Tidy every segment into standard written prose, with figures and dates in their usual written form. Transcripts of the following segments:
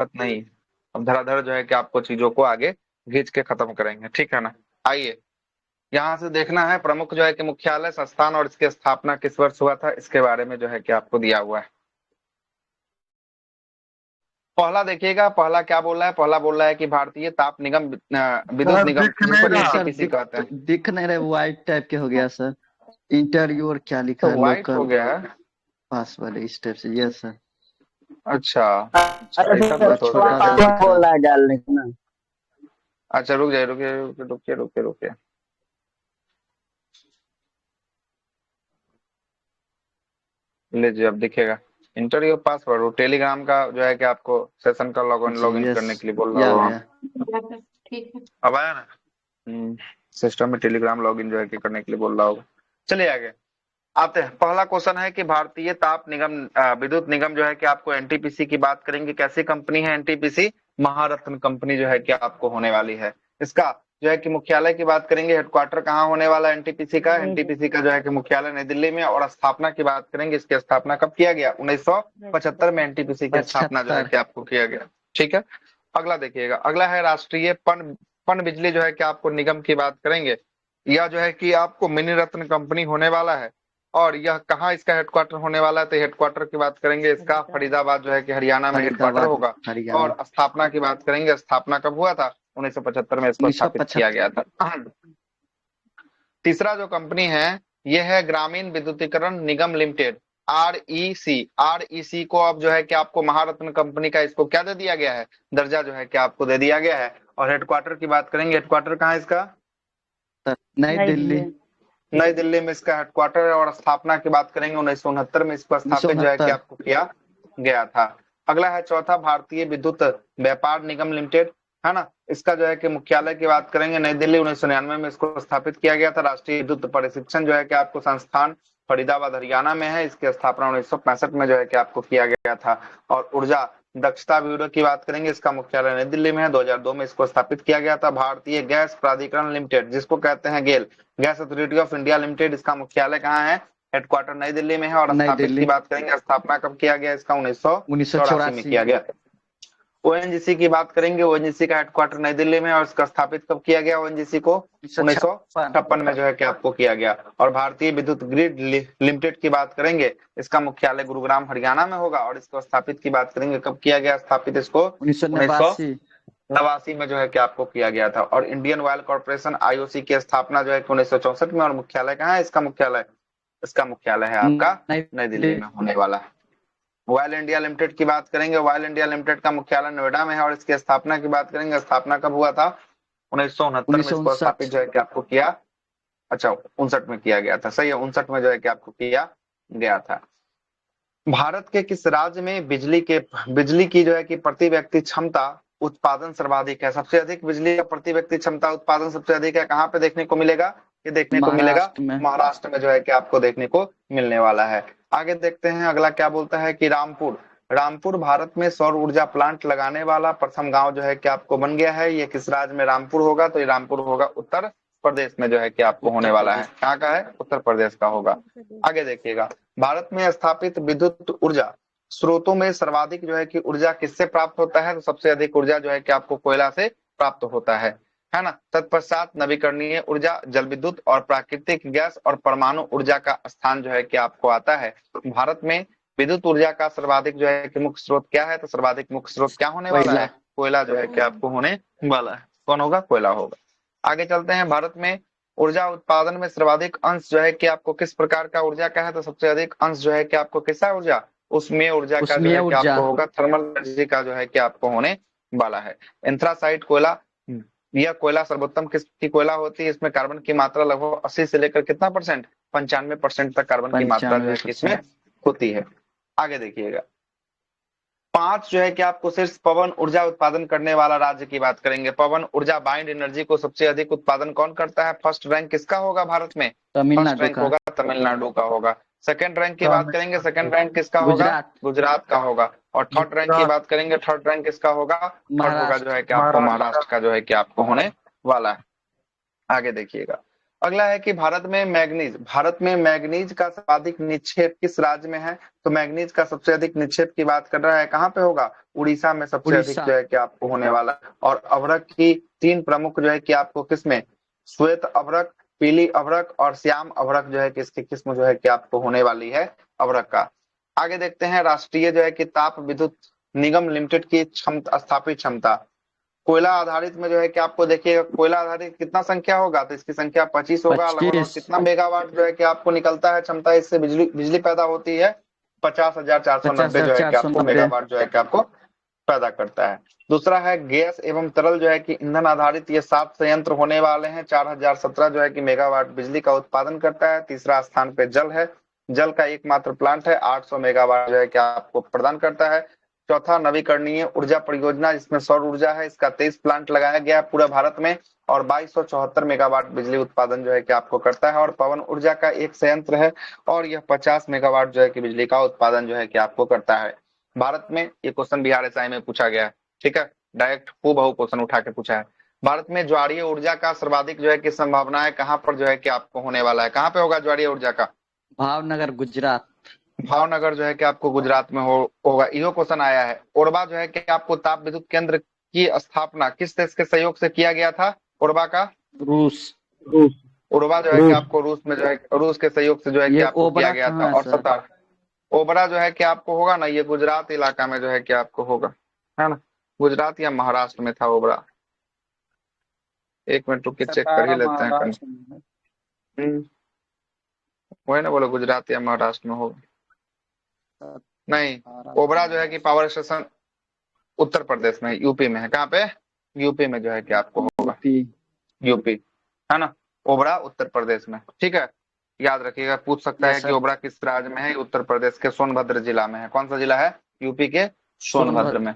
दिक्कत नहीं। अब धड़ाधड़ जो है कि आपको चीजों को आगे खींच के खत्म करेंगे, ठीक है ना। आइए, यहाँ से देखना है प्रमुख जो है कि मुख्यालय, संस्थान और इसकी स्थापना किस वर्ष हुआ था, इसके बारे में जो है कि आपको दिया हुआ है। पहला देखिएगा, पहला क्या बोल रहा है, पहला बोल रहा है कि भारतीय ताप निगम विद्युत सर निगम, दिख नहीं जिसको रहा। सर एनटीपीसी कहते हैं। दिख नहीं रहा, व्हाइट टाइप के हो गया सर। इंटरव्यू और क्या लिखा तो है, व्हाइट हो लोकल गया है। पासवर्ड इस टाइप से। Yes sir. अच्छा अच्छा, अरे ऐसा सर, कुछ हो छोटा सकता सा है। पासवर्ड दिख रहा बोल है। रहा है डालने को ना। अच्छा रुक जाइए, रुकिए रुकिए रुकिए रुकिए रुकिए, लीजिए अब दिखेगा। इंटरव्यू पासवर्ड, वो टेलीग्राम का जो है कि आपको सेशन का जी लॉग इन यस, करने के लिए बोल ये रहा आ होगा। गया। ठीक है। अब आया ना। सिस्टम में टेलीग्राम लॉग इन जो है कि करने के लिए बोल रहा होगा। चलिए आगे आते हैं। पहला क्वेश्चन है कि भारतीय ताप निगम विद्युत निगम जो है कि आपको एनटीपीसी की बात करेंगे। कैसी कंपनी है एनटीपीसी? महारत्न कंपनी जो है कि आपको होने वाली है। इसका जो है कि मुख्यालय की बात करेंगे, हेडक्वार्टर कहाँ होने वाला है एनटीपीसी का? एनटीपीसी का जो है कि मुख्यालय नई दिल्ली में। और स्थापना की बात करेंगे, इसकी स्थापना कब किया गया? 1975 में एनटीपीसी की स्थापना जो है 75। कि आपको किया गया। ठीक है, अगला देखिएगा, अगला है राष्ट्रीय पन पन बिजली जो है कि आपको निगम की बात करेंगे। यह जो है कि आपको मिनी रत्न कंपनी होने वाला है। और यह कहाँ इसका हेडक्वार्टर होने वाला है? तो हेडक्वार्टर की बात करेंगे, इसका फरीदाबाद जो है कि हरियाणा में हेडक्वार्टर फरीदाबाद होगा। हरियाणा। और स्थापना की बात करेंगे, स्थापना कब हुआ था? 1975 में इसको स्थापित किया 1975। गया था। तीसरा जो कंपनी है, यह है ग्रामीण विद्युतीकरण निगम लिमिटेड, आरईसी। आरईसी को अब जो है कि आपको महारत्न कंपनी का इसको क्या दे दिया गया है? दर्जा जो है कि आपको दे दिया गया है। और हेडक्वार्टर की बात करेंगे, हेडक्वार्टर कहाँ है इसका? नई दिल्ली। नई दिल्ली में इसका हेडक्वार्टर है। और स्थापना की बात करेंगे, 1969 में इसको स्थापित जो है कि 1969। आपको किया गया था। अगला है चौथा, भारतीय विद्युत व्यापार निगम लिमिटेड, है ना। इसका जो है कि मुख्यालय की बात करेंगे, नई दिल्ली। 1999 में इसको स्थापित किया गया था। राष्ट्रीय विद्युत प्रशिक्षण जो है कि आपको संस्थान फरीदाबाद हरियाणा में है। इसकी स्थापना 1965 में जो है कि आपको किया गया था। और ऊर्जा दक्षता ब्यूरो की बात करेंगे, इसका मुख्यालय नई दिल्ली में है। 2002 में इसको स्थापित किया गया था। भारतीय गैस प्राधिकरण लिमिटेड, जिसको कहते हैं GAIL, gas authority of India limited, इसका मुख्यालय कहाँ है? हेडक्वार्टर नई दिल्ली में है। और नई स्थापित की दिल्ली बात करेंगे, स्थापना कब किया गया इसका? 1984 में 1984। किया गया। ओएनजीसी की बात करेंगे, ओएनजीसी का हेडक्वार्टर नई दिल्ली में। और इसका स्थापित कब किया गया ओएनजीसी को? 1956 में जो है कि आपको किया गया। और भारतीय विद्युत ग्रिड लिमिटेड की बात करेंगे, इसका मुख्यालय गुरुग्राम हरियाणा में होगा। और इसको स्थापित की बात करेंगे, कब किया गया स्थापित इसको? 1989। 1989 में जो है कि आपको किया गया था। और इंडियन ऑयल कॉर्पोरेशन आईओसी की स्थापना जो है कि 1964 में। और मुख्यालय कहाँ है इसका? मुख्यालय, इसका मुख्यालय है आपका नई दिल्ली में होने वाला है। ऑयल इंडिया लिमिटेड की बात करेंगे, ऑयल इंडिया लिमिटेड का मुख्यालय नोएडा में है। और इसकी स्थापना की बात करेंगे, स्थापना कब हुआ था? 1969 में इसको 1959। स्थापित जो है कि आपको किया, अच्छा 59 में किया गया था, सही है, 59 में जो है कि आपको किया गया था। भारत के किस राज्य में बिजली की जो है कि प्रति व्यक्ति क्षमता उत्पादन सर्वाधिक है? सबसे अधिक बिजली का प्रति व्यक्ति क्षमता उत्पादन सबसे अधिक है, कहाँ पे देखने को मिलेगा? ये देखने को मिलेगा महाराष्ट्र में। महाराष्ट्र में जो है कि आपको देखने को मिलने वाला है। आगे देखते हैं, अगला क्या बोलता है कि रामपुर भारत में सौर ऊर्जा प्लांट लगाने वाला प्रथम गांव जो है कि आपको बन गया है। ये किस राज्य में रामपुर होगा? तो ये रामपुर होगा उत्तर प्रदेश में जो है कि आपको होने वाला है। कहाँ का है? उत्तर प्रदेश का होगा। आगे देखिएगा, भारत में स्थापित विद्युत ऊर्जा स्रोतों में सर्वाधिक जो है कि ऊर्जा किससे प्राप्त होता है? तो सबसे अधिक ऊर्जा जो है कि आपको कोयला से प्राप्त होता है ना। तत्पश्चात नवीकरणीय ऊर्जा, जल विद्युत और प्राकृतिक गैस और परमाणु ऊर्जा का स्थान जो है कि आपको आता है। भारत में विद्युत ऊर्जा का सर्वाधिक जो है कि मुख्य स्रोत क्या है? तो सर्वाधिक मुख्य स्रोत क्या होने वाला है? कोयला जो है कि आपको होने वाला है। कौन होगा? कोयला होगा। आगे चलते हैं, भारत में ऊर्जा उत्पादन में सर्वाधिक अंश जो है कि आपको किस प्रकार का ऊर्जा का है? तो सबसे अधिक अंश जो है कि आपको किसका ऊर्जा? उष्मीय ऊर्जा का जो है कि आपको होगा, थर्मल एनर्जी का जो है कि आपको होने वाला है। एंथ्रासाइट कोयला, यह कोयला सर्वोत्तम किसकी कोयला होती है? इसमें कार्बन की मात्रा लगभग 80 से लेकर कितना परसेंट? 95% तक कार्बन की मात्रा जो है कि इसमें होती है। आगे देखिएगा, 5 जो है कि आपको सिर्फ पवन ऊर्जा उत्पादन करने वाला राज्य की बात करेंगे। पवन ऊर्जा बाइंड एनर्जी को सबसे अधिक उत्पादन कौन करता है? फर्स्ट रैंक किसका होगा भारत में? फर्स्ट रैंक होगा तमिलनाडु का होगा। सेकंड रैंक की बात करेंगे, सेकंड रैंक किसका होगा? गुजरात का होगा। और थर्ड रैंक की बात करेंगे, थर्ड रैंक किसका होगा? थर्ड होगा जो है कि आपको महाराष्ट्र का जो है कि आपको होने वाला है। आगे देखिएगा, अगला है कि भारत में मैग्नीज का सर्वाधिक निक्षेप किस राज्य में है? तो मैग्नीज का सबसे अधिक निक्षेप की बात कर रहा है, कहाँ पे होगा? उड़ीसा में सबसे अधिक उड़ीसा। जो है कि आपको होने वाला है। और अभ्रक की 3 प्रमुख जो है कि आपको किसमें, श्वेत अभ्रक, पीली अभ्रक और श्याम अभ्रक जो है कि इसकी किस्म जो है कि आपको होने वाली है अभ्रक का। आगे देखते हैं राष्ट्रीय जो है कि ताप विद्युत निगम लिमिटेड की स्थापित क्षमता। कोयला आधारित में जो है कि आपको देखिएगा कोयला आधारित कितना संख्या होगा, तो इसकी संख्या 25 होगा। लगभग 25। कितना मेगावाट जो है कि आपको निकलता है क्षमता, इससे बिजली पैदा होती है 50,490 जो है कि आपको 50,490। मेगावाट जो है कि आपको पैदा करता है। दूसरा है गैस एवं तरल जो है कि ईंधन आधारित, ये 7 संयंत्र होने वाले हैं। 4017 जो है कि मेगावाट बिजली का उत्पादन करता है। तीसरा स्थान पे जल है, जल का एकमात्र प्लांट है, 800 मेगावाट जो है कि आपको प्रदान करता है। चौथा नवीकरणीय ऊर्जा परियोजना, जिसमें सौर ऊर्जा है, इसका 23 प्लांट लगाया गया है पूरे भारत में और 2274 मेगावाट बिजली उत्पादन जो है कि आपको करता है। और पवन ऊर्जा का एक संयंत्र है और यह 50 मेगावाट जो है कि बिजली का उत्पादन जो है कि आपको करता है। भारत में ये क्वेश्चन बिहार एसआई में पूछा गया है, ठीक है, डायरेक्ट हूबहू क्वेश्चन उठा के पूछा है। भारत में ज्वारीय ऊर्जा का सर्वाधिक जो है कि संभावना है कहाँ पर जो है कि आपको होने वाला है, कहाँ पे होगा ज्वारीय ऊर्जा का? भावनगर गुजरात। भावनगर जो है कि आपको गुजरात में होगा। यो क्वेश्चन आया है। ओरबा जो है कि आपको ताप विद्युत केंद्र की स्थापना किस देश के सहयोग से किया गया था? ओरबा का रूस। ओरबा जो है कि आपको रूस में जो है रूस के सहयोग से जो है कि ये आपको किया ओबरा गया कहाँ था। है और सर? 17 ओबरा जो है कि आपको होगा ना, ये गुजरात इलाका में जो है कि आपको होगा, है ना, गुजरात या महाराष्ट्र में था ओबरा। 1 मिनट रुक के चेक कर ही लेते हैं वही ना, बोलो गुजरात या महाराष्ट्र में होगा। नहीं, ओबरा जो है कि पावर स्टेशन उत्तर प्रदेश में, यूपी में है। कहाँ पे? यूपी में जो है कि आपको होगा, यूपी, है ना। ओबरा उत्तर प्रदेश में, ठीक है, याद रखिएगा। पूछ सकता है कि ओबरा किस राज्य में है? उत्तर प्रदेश के सोनभद्र जिला में है। कौन सा जिला है? यूपी के सोनभद्र में।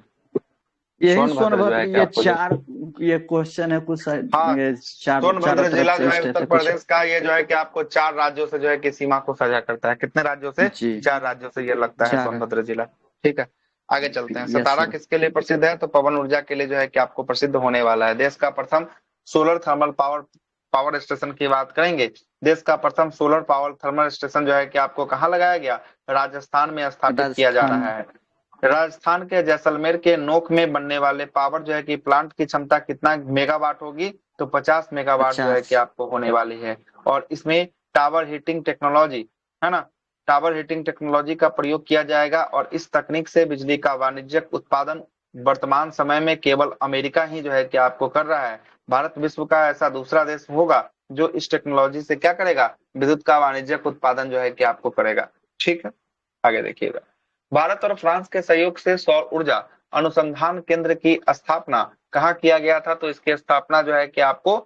यही सोनभद्र जो है कि ये आपको 4 ये क्वेश्चन है कुछ। हाँ, सोनभद्र जिला जो है उत्तर प्रदेश का, ये जो है कि आपको 4 राज्यों से जो है कि सीमा को साझा करता है। कितने राज्यों से? 4 राज्यों से ये लगता है सोनभद्र जिला, ठीक है। आगे चलते हैं। सतारा किसके लिए प्रसिद्ध है? तो पवन ऊर्जा के लिए जो है कि आपको प्रसिद्ध होने वाला है। देश का प्रथम सोलर थर्मल पावर स्टेशन की बात करेंगे। देश का प्रथम सोलर पावर थर्मल स्टेशन जो है कि आपको कहाँ लगाया गया? राजस्थान में स्थापित किया जा रहा है। राजस्थान के जैसलमेर के नोक में बनने वाले पावर जो है कि प्लांट की क्षमता कितना मेगावाट होगी? तो 50 मेगावाट जो है कि आपको होने वाली है। और इसमें टावर हीटिंग टेक्नोलॉजी, है ना, टावर हीटिंग टेक्नोलॉजी का प्रयोग किया जाएगा। और इस तकनीक से बिजली का वाणिज्यिक उत्पादन वर्तमान समय में केवल अमेरिका ही जो है कि आपको कर रहा है। भारत विश्व का ऐसा दूसरा देश होगा जो इस टेक्नोलॉजी से क्या करेगा? विद्युत का वाणिज्यिक उत्पादन जो है कि आपको करेगा, ठीक है। आगे देखिएगा। भारत और फ्रांस के सहयोग से सौर ऊर्जा अनुसंधान केंद्र की स्थापना कहाँ किया गया था? तो इसकी स्थापना जो है कि आपको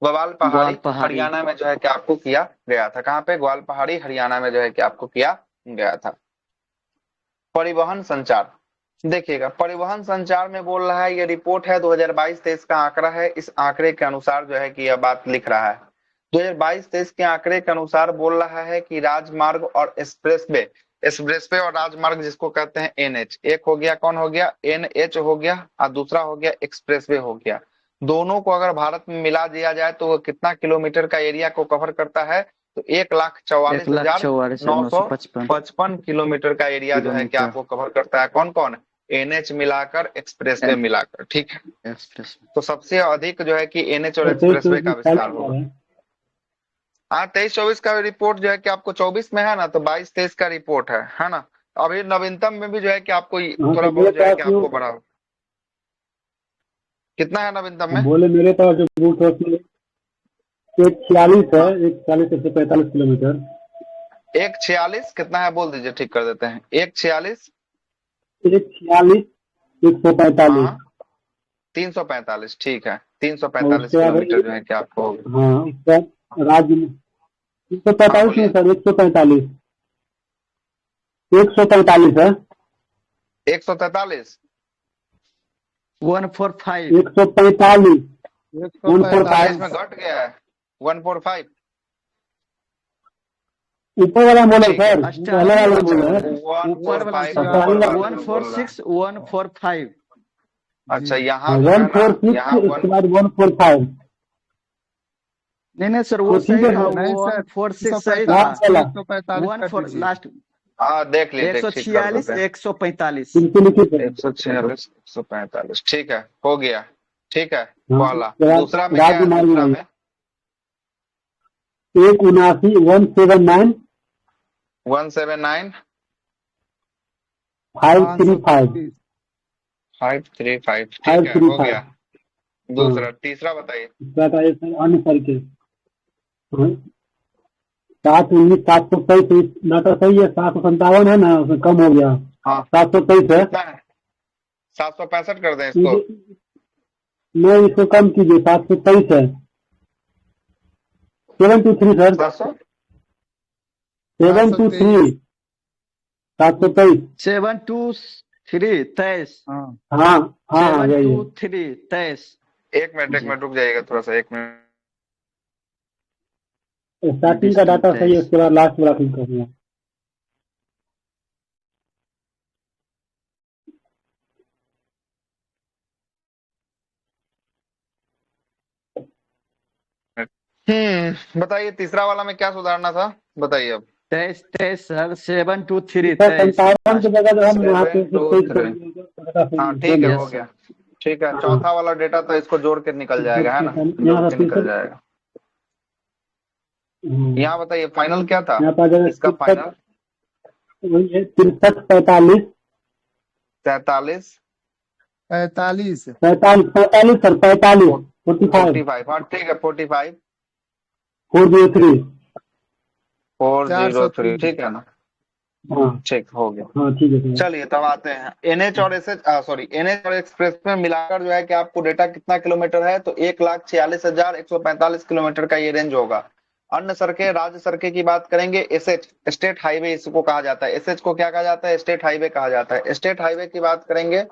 ग्वाल पहाड़ी हरियाणा में जो है कि आपको किया गया था। कहाँ पे? ग्वाल पहाड़ी हरियाणा में जो है कि आपको किया गया था। परिवहन संचार देखिएगा, परिवहन संचार में बोल रहा है, ये रिपोर्ट है 2022-23 का आंकड़ा है। इस आंकड़े के अनुसार जो है कि यह बात लिख रहा है। 2022-23 के आंकड़े के अनुसार बोल रहा है कि राजमार्ग और एक्सप्रेसवे और राजमार्ग जिसको कहते हैं एनएच, एक हो गया, कौन हो गया? एनएच हो गया, और दूसरा हो गया एक्सप्रेसवे हो गया। दोनों को अगर भारत में मिला दिया जाए तो वो कितना किलोमीटर का एरिया को कवर करता है? तो 1,44,955 किलोमीटर का एरिया जो है कि आपको कवर करता है। कौन कौन? एनएच मिलाकर, एक्सप्रेसवे मिलाकर, ठीक है। तो सबसे अधिक जो है कि एनएच और एक्सप्रेसवे का विस्तार होगा। हाँ, 23-24 का रिपोर्ट जो है कि आपको 24 में है ना, तो 22-23 का रिपोर्ट है ना। अभी नवीनतम में भी जो है कि आपको थोड़ा बहुत जो है कि आपको बढ़ा। कितना है नवीनतम में? बोले मेरे पास जो रूट है 146 है, 146 145 किलोमीटर। 146 कितना है बोल दीजिए, ठीक कर देते हैं। 146 146 145 345, ठीक है, 345 किलोमीटर जो है कि आपको होगा। हाँ, राज्य में 145 में सर, 145 145 है। 143 145 145 में घट गया है। 145 ऊपर वाला बोले सर, पहले वाला बोले 146 145। अच्छा, यहाँ 146 इसके बाद 145। नहीं सर, वो तो ठीक सही है था, सर। नहीं वो सर, 146 सही था। लास्ट वाला 145 वन कर फोर दीजिए। लास्ट, हाँ देख लीजिए, ठीक कर 146 देते हैं। 145। इनके लिखिए सर। 146 145, ठीक है, हो गया। ठीक है, हाँ, पहला। उसके बाद दूसरा में क्या है? राजमार्ग दूसरा में में 179 179 535 535, ठीक है, हो 535। गया। हाँ, दूसरा, तीसरा बताइए। इसका का सर अन्य सर्किल। हाँ, 719 723 ना तो सही है, 757 है ना, उसमें कम हो गया। हाँ 723 है। कितना है? 765 कर दें इसको। नहीं, इसको कम कीजिए, 723 है। 723 सर, 700 723 723। 723 23। हाँ हाँ हाँ हाँ, यही है। 723 23। एक मिनट रुक जाइएगा थोड़ा सा, एक मिनट। स्टार्टिंग का डाटा सही है, उसके बाद लास्ट वाला फिल करना है। बताइए तीसरा वाला में क्या सुधारना था, बताइए अब। 23 23 सर, 723 सर 23। 57 की जगह जो हम यहाँ पे 723, हाँ ठीक है, हो गया। ठीक है, चौथा वाला डेटा तो इसको जोड़ के निकल जाएगा, है ना, जोड़ के निकल जाएगा। यहाँ बताइए फाइनल क्या था यहाँ पर इसका? फाइनल 63 45 43 45 45 सर, 45 45 45, हाँ ठीक है, 45 403। 403, ठीक है ना। हाँ ठीक, हो गया। हाँ, ठीक है सर। चलिए तब आते हैं एनएच और एनएच और एक्सप्रेस में मिलाकर जो है कि आपको डेटा कितना किलोमीटर है, तो 1,46,145 किलोमीटर का ये रेंज होगा। अन्य सड़कें, राज्य सड़कें की बात करेंगे, एसएच स्टेट हाईवे इसको कहा जाता है। एसएच को क्या कहा जाता है? स्टेट हाईवे कहा जाता है। स्टेट हाईवे की बात करेंगे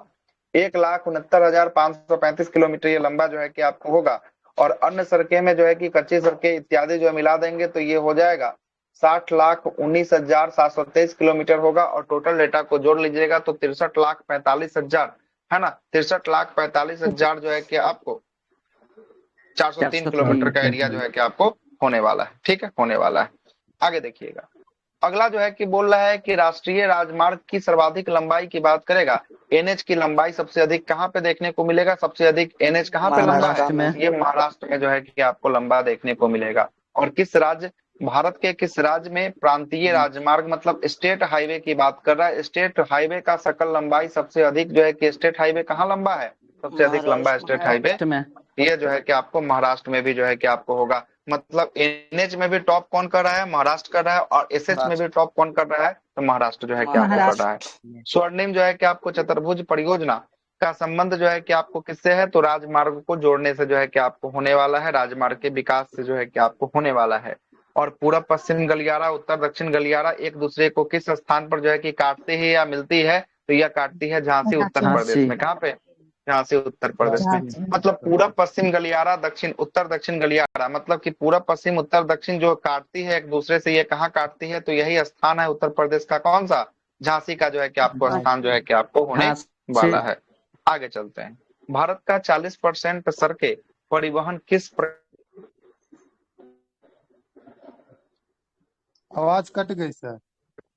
1,69,535 किलोमीटर ये लंबा जो है कि आपको होगा। और अन्य सड़कें में जो है कि कच्ची सड़कें इत्यादि जो है मिला देंगे तो ये हो जाएगा 60,19,723 किलोमीटर होगा। और टोटल डेटा को जोड़ लीजिएगा तो 63,45,000, है ना, 63,45,000 जो है कि आपको 403 किलोमीटर का एरिया जो है कि आपको होने वाला है। ठीक है, होने वाला है। आगे देखिएगा, अगला जो है कि बोल रहा है कि राष्ट्रीय राजमार्ग की सर्वाधिक लंबाई की बात करेगा। एनएच की लंबाई सबसे अधिक कहां पे देखने को मिलेगा? सबसे अधिक एनएच कहां पे लंबा है? ये महाराष्ट्र में जो है कि आपको लंबा देखने को मिलेगा। और किस राज्य, भारत के किस राज्य में प्रांतीय राजमार्ग मतलब स्टेट हाईवे की बात कर रहा है? स्टेट हाईवे का सकल लंबाई सबसे अधिक जो है कि स्टेट हाईवे कहाँ लंबा है? सबसे अधिक लंबा स्टेट हाईवे ये जो है कि आपको महाराष्ट्र में भी जो है कि आपको होगा। मतलब एनएच में भी टॉप कौन कर रहा है? महाराष्ट्र कर रहा है। और एसएच में भी टॉप कौन कर रहा है? तो महाराष्ट्र जो है कि आपको कर रहा है। स्वर्णिम जो है कि आपको चतुर्भुज परियोजना का संबंध जो है कि आपको किससे है? तो राजमार्ग को जोड़ने से जो है कि आपको होने वाला है, राजमार्ग के विकास से जो है कि आपको होने वाला है। और पूर्व पश्चिम गलियारा, उत्तर दक्षिण गलियारा एक दूसरे को किस स्थान पर जो है कि काटते हैं या मिलती है? तो यह काटती है झांसी उत्तर प्रदेश में। कहाँ पे? झांसी उत्तर प्रदेश में। मतलब पूरब पश्चिम गलियारा, दक्षिण उत्तर दक्षिण गलियारा, मतलब कि पूरब पश्चिम उत्तर दक्षिण जो काटती है एक दूसरे से, ये कहाँ काटती है? तो यही स्थान है उत्तर प्रदेश का। कौन सा? झांसी का जो है कि आपको स्थान जो है कि आपको होने वाला है। आगे चलते हैं, भारत का 40% सड़कें परिवहन किस आवाज कट गई सर।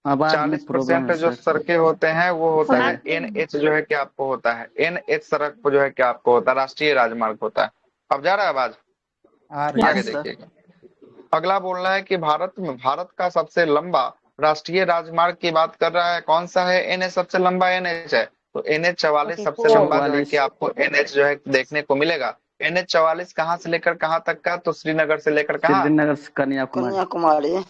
40% जो सड़कें होते हैं वो होता है एनएच जो है कि आपको होता है। एनएच सड़क को जो है कि आपको होता है, राष्ट्रीय राजमार्ग होता है। अब जा रहा है आवाज? आगे देखिएगा, अगला बोल रहा है कि भारत का सबसे लंबा राष्ट्रीय राजमार्ग की बात कर रहा है। कौन सा है? एनएच सबसे लंबा एनएच है। तो एनएच 44 सबसे लंबा जो है कि आपको एनएच जो है देखने को मिलेगा। एनएच 44 कहाँ से लेकर कहाँ तक का? तो श्रीनगर से लेकर कहाँ? श्रीनगर से कन्याकुमारी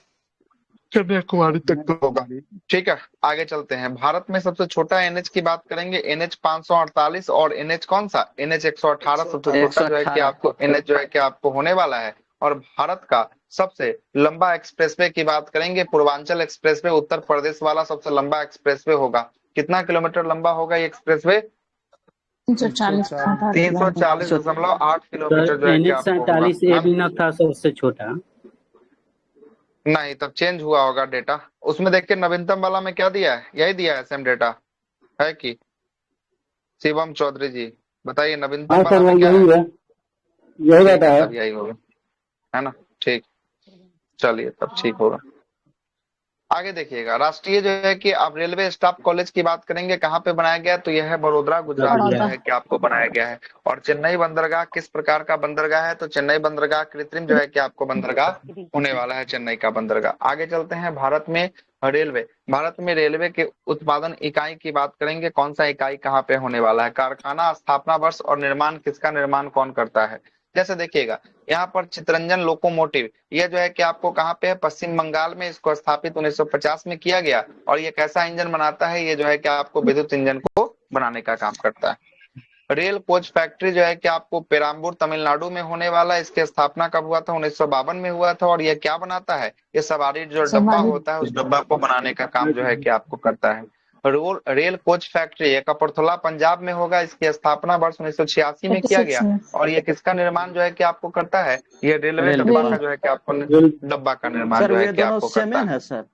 कन्याकुमारी तक तो होगा। ठीक है, आगे चलते हैं, भारत में सबसे छोटा एनएच की बात करेंगे। एनएच 548 और एनएच कौन सा? एनएच 118 सबसे छोटा जो है कि आपको एनएच जो है कि आपको होने वाला है। और भारत का सबसे लंबा एक्सप्रेसवे की बात करेंगे, पूर्वांचल एक्सप्रेसवे, उत्तर प्रदेश वाला सबसे लंबा एक्सप्रेसवे होगा। कितना किलोमीटर लंबा होगा ये एक्सप्रेसवे? 340.8 किलोमीटर जो है कि आपको होगा। ये भी न था सबसे छोटा। नहीं, तब चेंज हुआ होगा डेटा। उसमें देखिए नवीनतम वाला में क्या दिया है? यही दिया है, सेम डेटा है कि? शिवम चौधरी जी बताइए, नवीनतम वाला में क्या है? यही ठीक रहता है, है। तब यही होगा, है ना। ठीक, चलिए तब ठीक होगा। आगे देखिएगा, राष्ट्रीय जो है कि आप रेलवे स्टाफ कॉलेज की बात करेंगे, कहाँ पे बनाया गया, तो यह है बड़ोदरा गुजरात में जो है कि आपको बनाया गया है। और चेन्नई बंदरगाह किस प्रकार का बंदरगाह है, तो चेन्नई बंदरगाह कृत्रिम जो है कि आपको बंदरगाह होने वाला है, चेन्नई का बंदरगाह। आगे चलते हैं, भारत में रेलवे, भारत में रेलवे के उत्पादन इकाई की बात करेंगे, कौन सा इकाई कहाँ पे होने वाला है, कारखाना, स्थापना वर्ष और निर्माण, किसका निर्माण कौन करता है। जैसे देखिएगा यहाँ पर चितरंजन लोकोमोटिव, ये जो है कि आपको कहाँ पे है, पश्चिम बंगाल में, इसको स्थापित 1950 में किया गया। और ये कैसा इंजन बनाता है, ये जो है कि आपको विद्युत इंजन को बनाने का काम करता है। रेल कोच फैक्ट्री जो है कि आपको पेराम्बूर तमिलनाडु में होने वाला है, इसकी स्थापना कब हुआ था, 1952 में हुआ था। और ये क्या बनाता है, ये सवारी जो डब्बा होता है उस डब्बा को बनाने का काम जो है कि आपको करता है। रेल कोच फैक्ट्री ये कपूरथला पंजाब में होगा, इसकी स्थापना वर्ष 1986 में किया गया। और ये किसका निर्माण जो है कि आपको करता है, ये रेलवे डब्बा का जो है कि आपको डब्बा का निर्माण सर जो है ये कि दोनों आपको सेम करता है। है सर,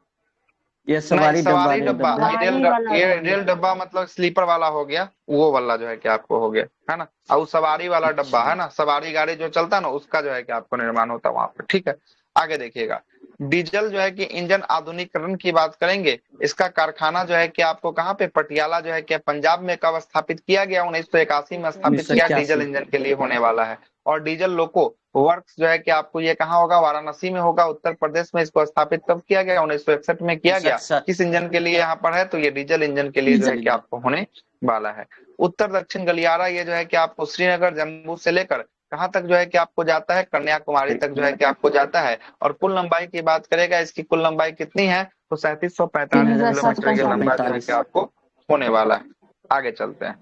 ये नहीं, सवारी डब्बा सवारी रेल डब्बा, डब्बा। ये रेल डब्बा मतलब स्लीपर वाला हो गया, वो वाला जो है कि आपको हो गया, है ना। और वो सवारी वाला डब्बा है ना, सवारी गाड़ी जो चलता है ना, उसका जो है कि आपको निर्माण होता है वहां पे, ठीक है। आगे देखिएगा, डीजल जो है कि इंजन आधुनिकीकरण की बात करेंगे, इसका कारखाना जो है कि आपको कहाँ पे, पटियाला जो है कि पंजाब में कब स्थापित किया गया, 1981 में स्थापित किया, डीजल इंजन के लिए होने वाला है। और डीजल लोको वर्क्स जो है कि आपको ये कहाँ होगा, वाराणसी में होगा, उत्तर प्रदेश में। इसको स्थापित कब किया गया, 1961 में किया गया। किस इंजन के लिए यहाँ पर है, तो ये डीजल इंजन के लिए जो है कि आपको होने वाला है। उत्तर दक्षिण गलियारा ये जो है कि आपको श्रीनगर जम्मू से लेकर कहाँ तक जो है कि आपको जाता है, कन्याकुमारी तक जो है कि आपको जाता है। और कुल लंबाई की बात करेगा, इसकी कुल लंबाई कितनी है, तो 3745 किलोमीटर की लंबाई जो है कि आपको होने वाला है। आगे चलते हैं,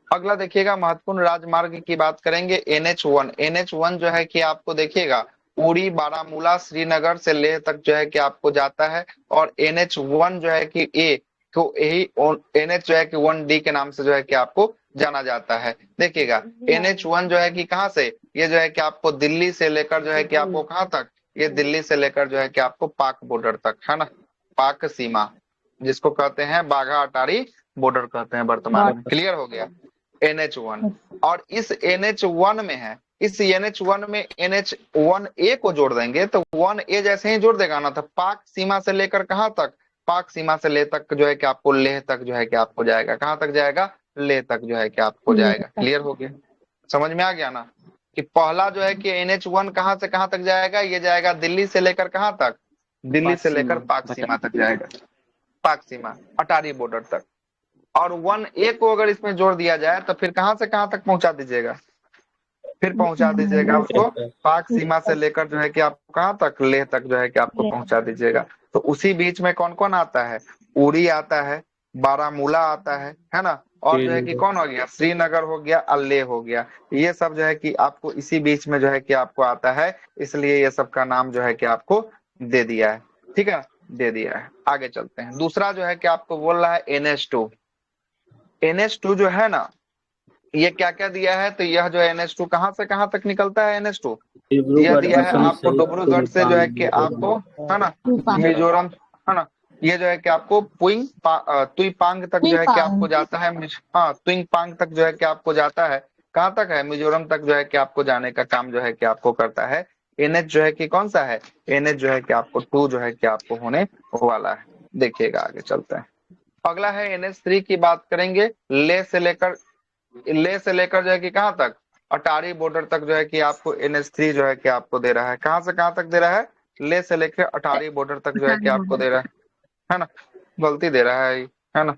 अगला देखिएगा, महत्वपूर्ण राजमार्ग की बात करेंगे, NH1। NH1 जो है कि आपको देखिएगा उरी, बारामूला, श्रीनगर से लेह तक जो है कि आपको जाता है। और NH1 जो है कि ए तो यही NH जो है कि 1D के नाम से जो है कि आपको जाना जाता है। देखिएगा NH1 जो है कि कहाँ से, ये जो है कि आपको दिल्ली से लेकर जो है कि आपको कहाँ तक, ये दिल्ली से लेकर जो है कि आपको पाक बॉर्डर तक, है ना, पाक सीमा, जिसको कहते हैं बाघा अटारी बॉर्डर कहते हैं वर्तमान में। क्लियर हो गया, NH1। और इस NH1 में है, इस NH1 में NH1A को जोड़ देंगे, तो 1A जैसे ही जोड़ देगा ना, तो पाक सीमा से लेकर कहाँ तक, पाक सीमा से लेह तक जो है कि आपको लेह तक जो है कि आपको जाएगा, कहाँ तक जाएगा, लेह तक जो है कि आपको जाएगा। क्लियर हो गया, समझ में आ गया ना, कि पहला जो है कि NH1 कहाँ से कहाँ तक जाएगा, ये जाएगा दिल्ली से लेकर कहाँ तक, दिल्ली से लेकर पाक सीमा तक जाएगा, पाक सीमा अटारी बॉर्डर तक। और 1A को अगर इसमें जोड़ दिया जाए तो फिर कहां से कहां तक पहुंचा दीजिएगा, फिर पहुंचा दीजिएगा उसको पाक सीमा से लेकर जो है कि आप कहां तक, लेह तक जो है कि आपको पहुंचा दीजिएगा। तो उसी बीच में कौन कौन आता है, उरी आता है, बारामूला आता है ना, और जो है कि कौन हो गया, श्रीनगर हो गया, लेह हो गया। ये सब जो है कि आपको इसी बीच में जो है कि आपको आता है, इसलिए ये सब का नाम जो है कि आपको दे दिया है, ठीक है, दे दिया है। आगे चलते हैं, दूसरा जो है कि आपको बोल रहा है NH2। NH2 जो है ना, ये क्या क्या दिया है, तो यह जो है NH2 कहाँ से कहाँ तक निकलता है, NH2 यह दिया है आपको डिब्रूगढ़ से जो है कि आपको, है ना, मिजोरम, है ना, ये जो है कि आपको तुईपांग तक जो है कि आपको जाता है, हाँ तुईपांग तक जो है कि आपको जाता है, कहाँ तक है, मिजोरम तक जो है कि आपको जाने का काम जो है कि आपको करता है। NH जो है कि कौन सा है, NH जो है कि आपको 2 जो है कि आपको होने वाला है। देखिएगा आगे चलते हैं, अगला है NH3 की बात करेंगे, लेह से लेकर जो है कि कहाँ तक, अटारी बॉर्डर तक जो है कि आपको NH3 जो है कि आपको दे रहा है, कहाँ से कहाँ तक दे रहा है, लेह से लेकर अटारी बॉर्डर तक जो है कि आपको दे रहा है ना, गलती दे रहा है ना,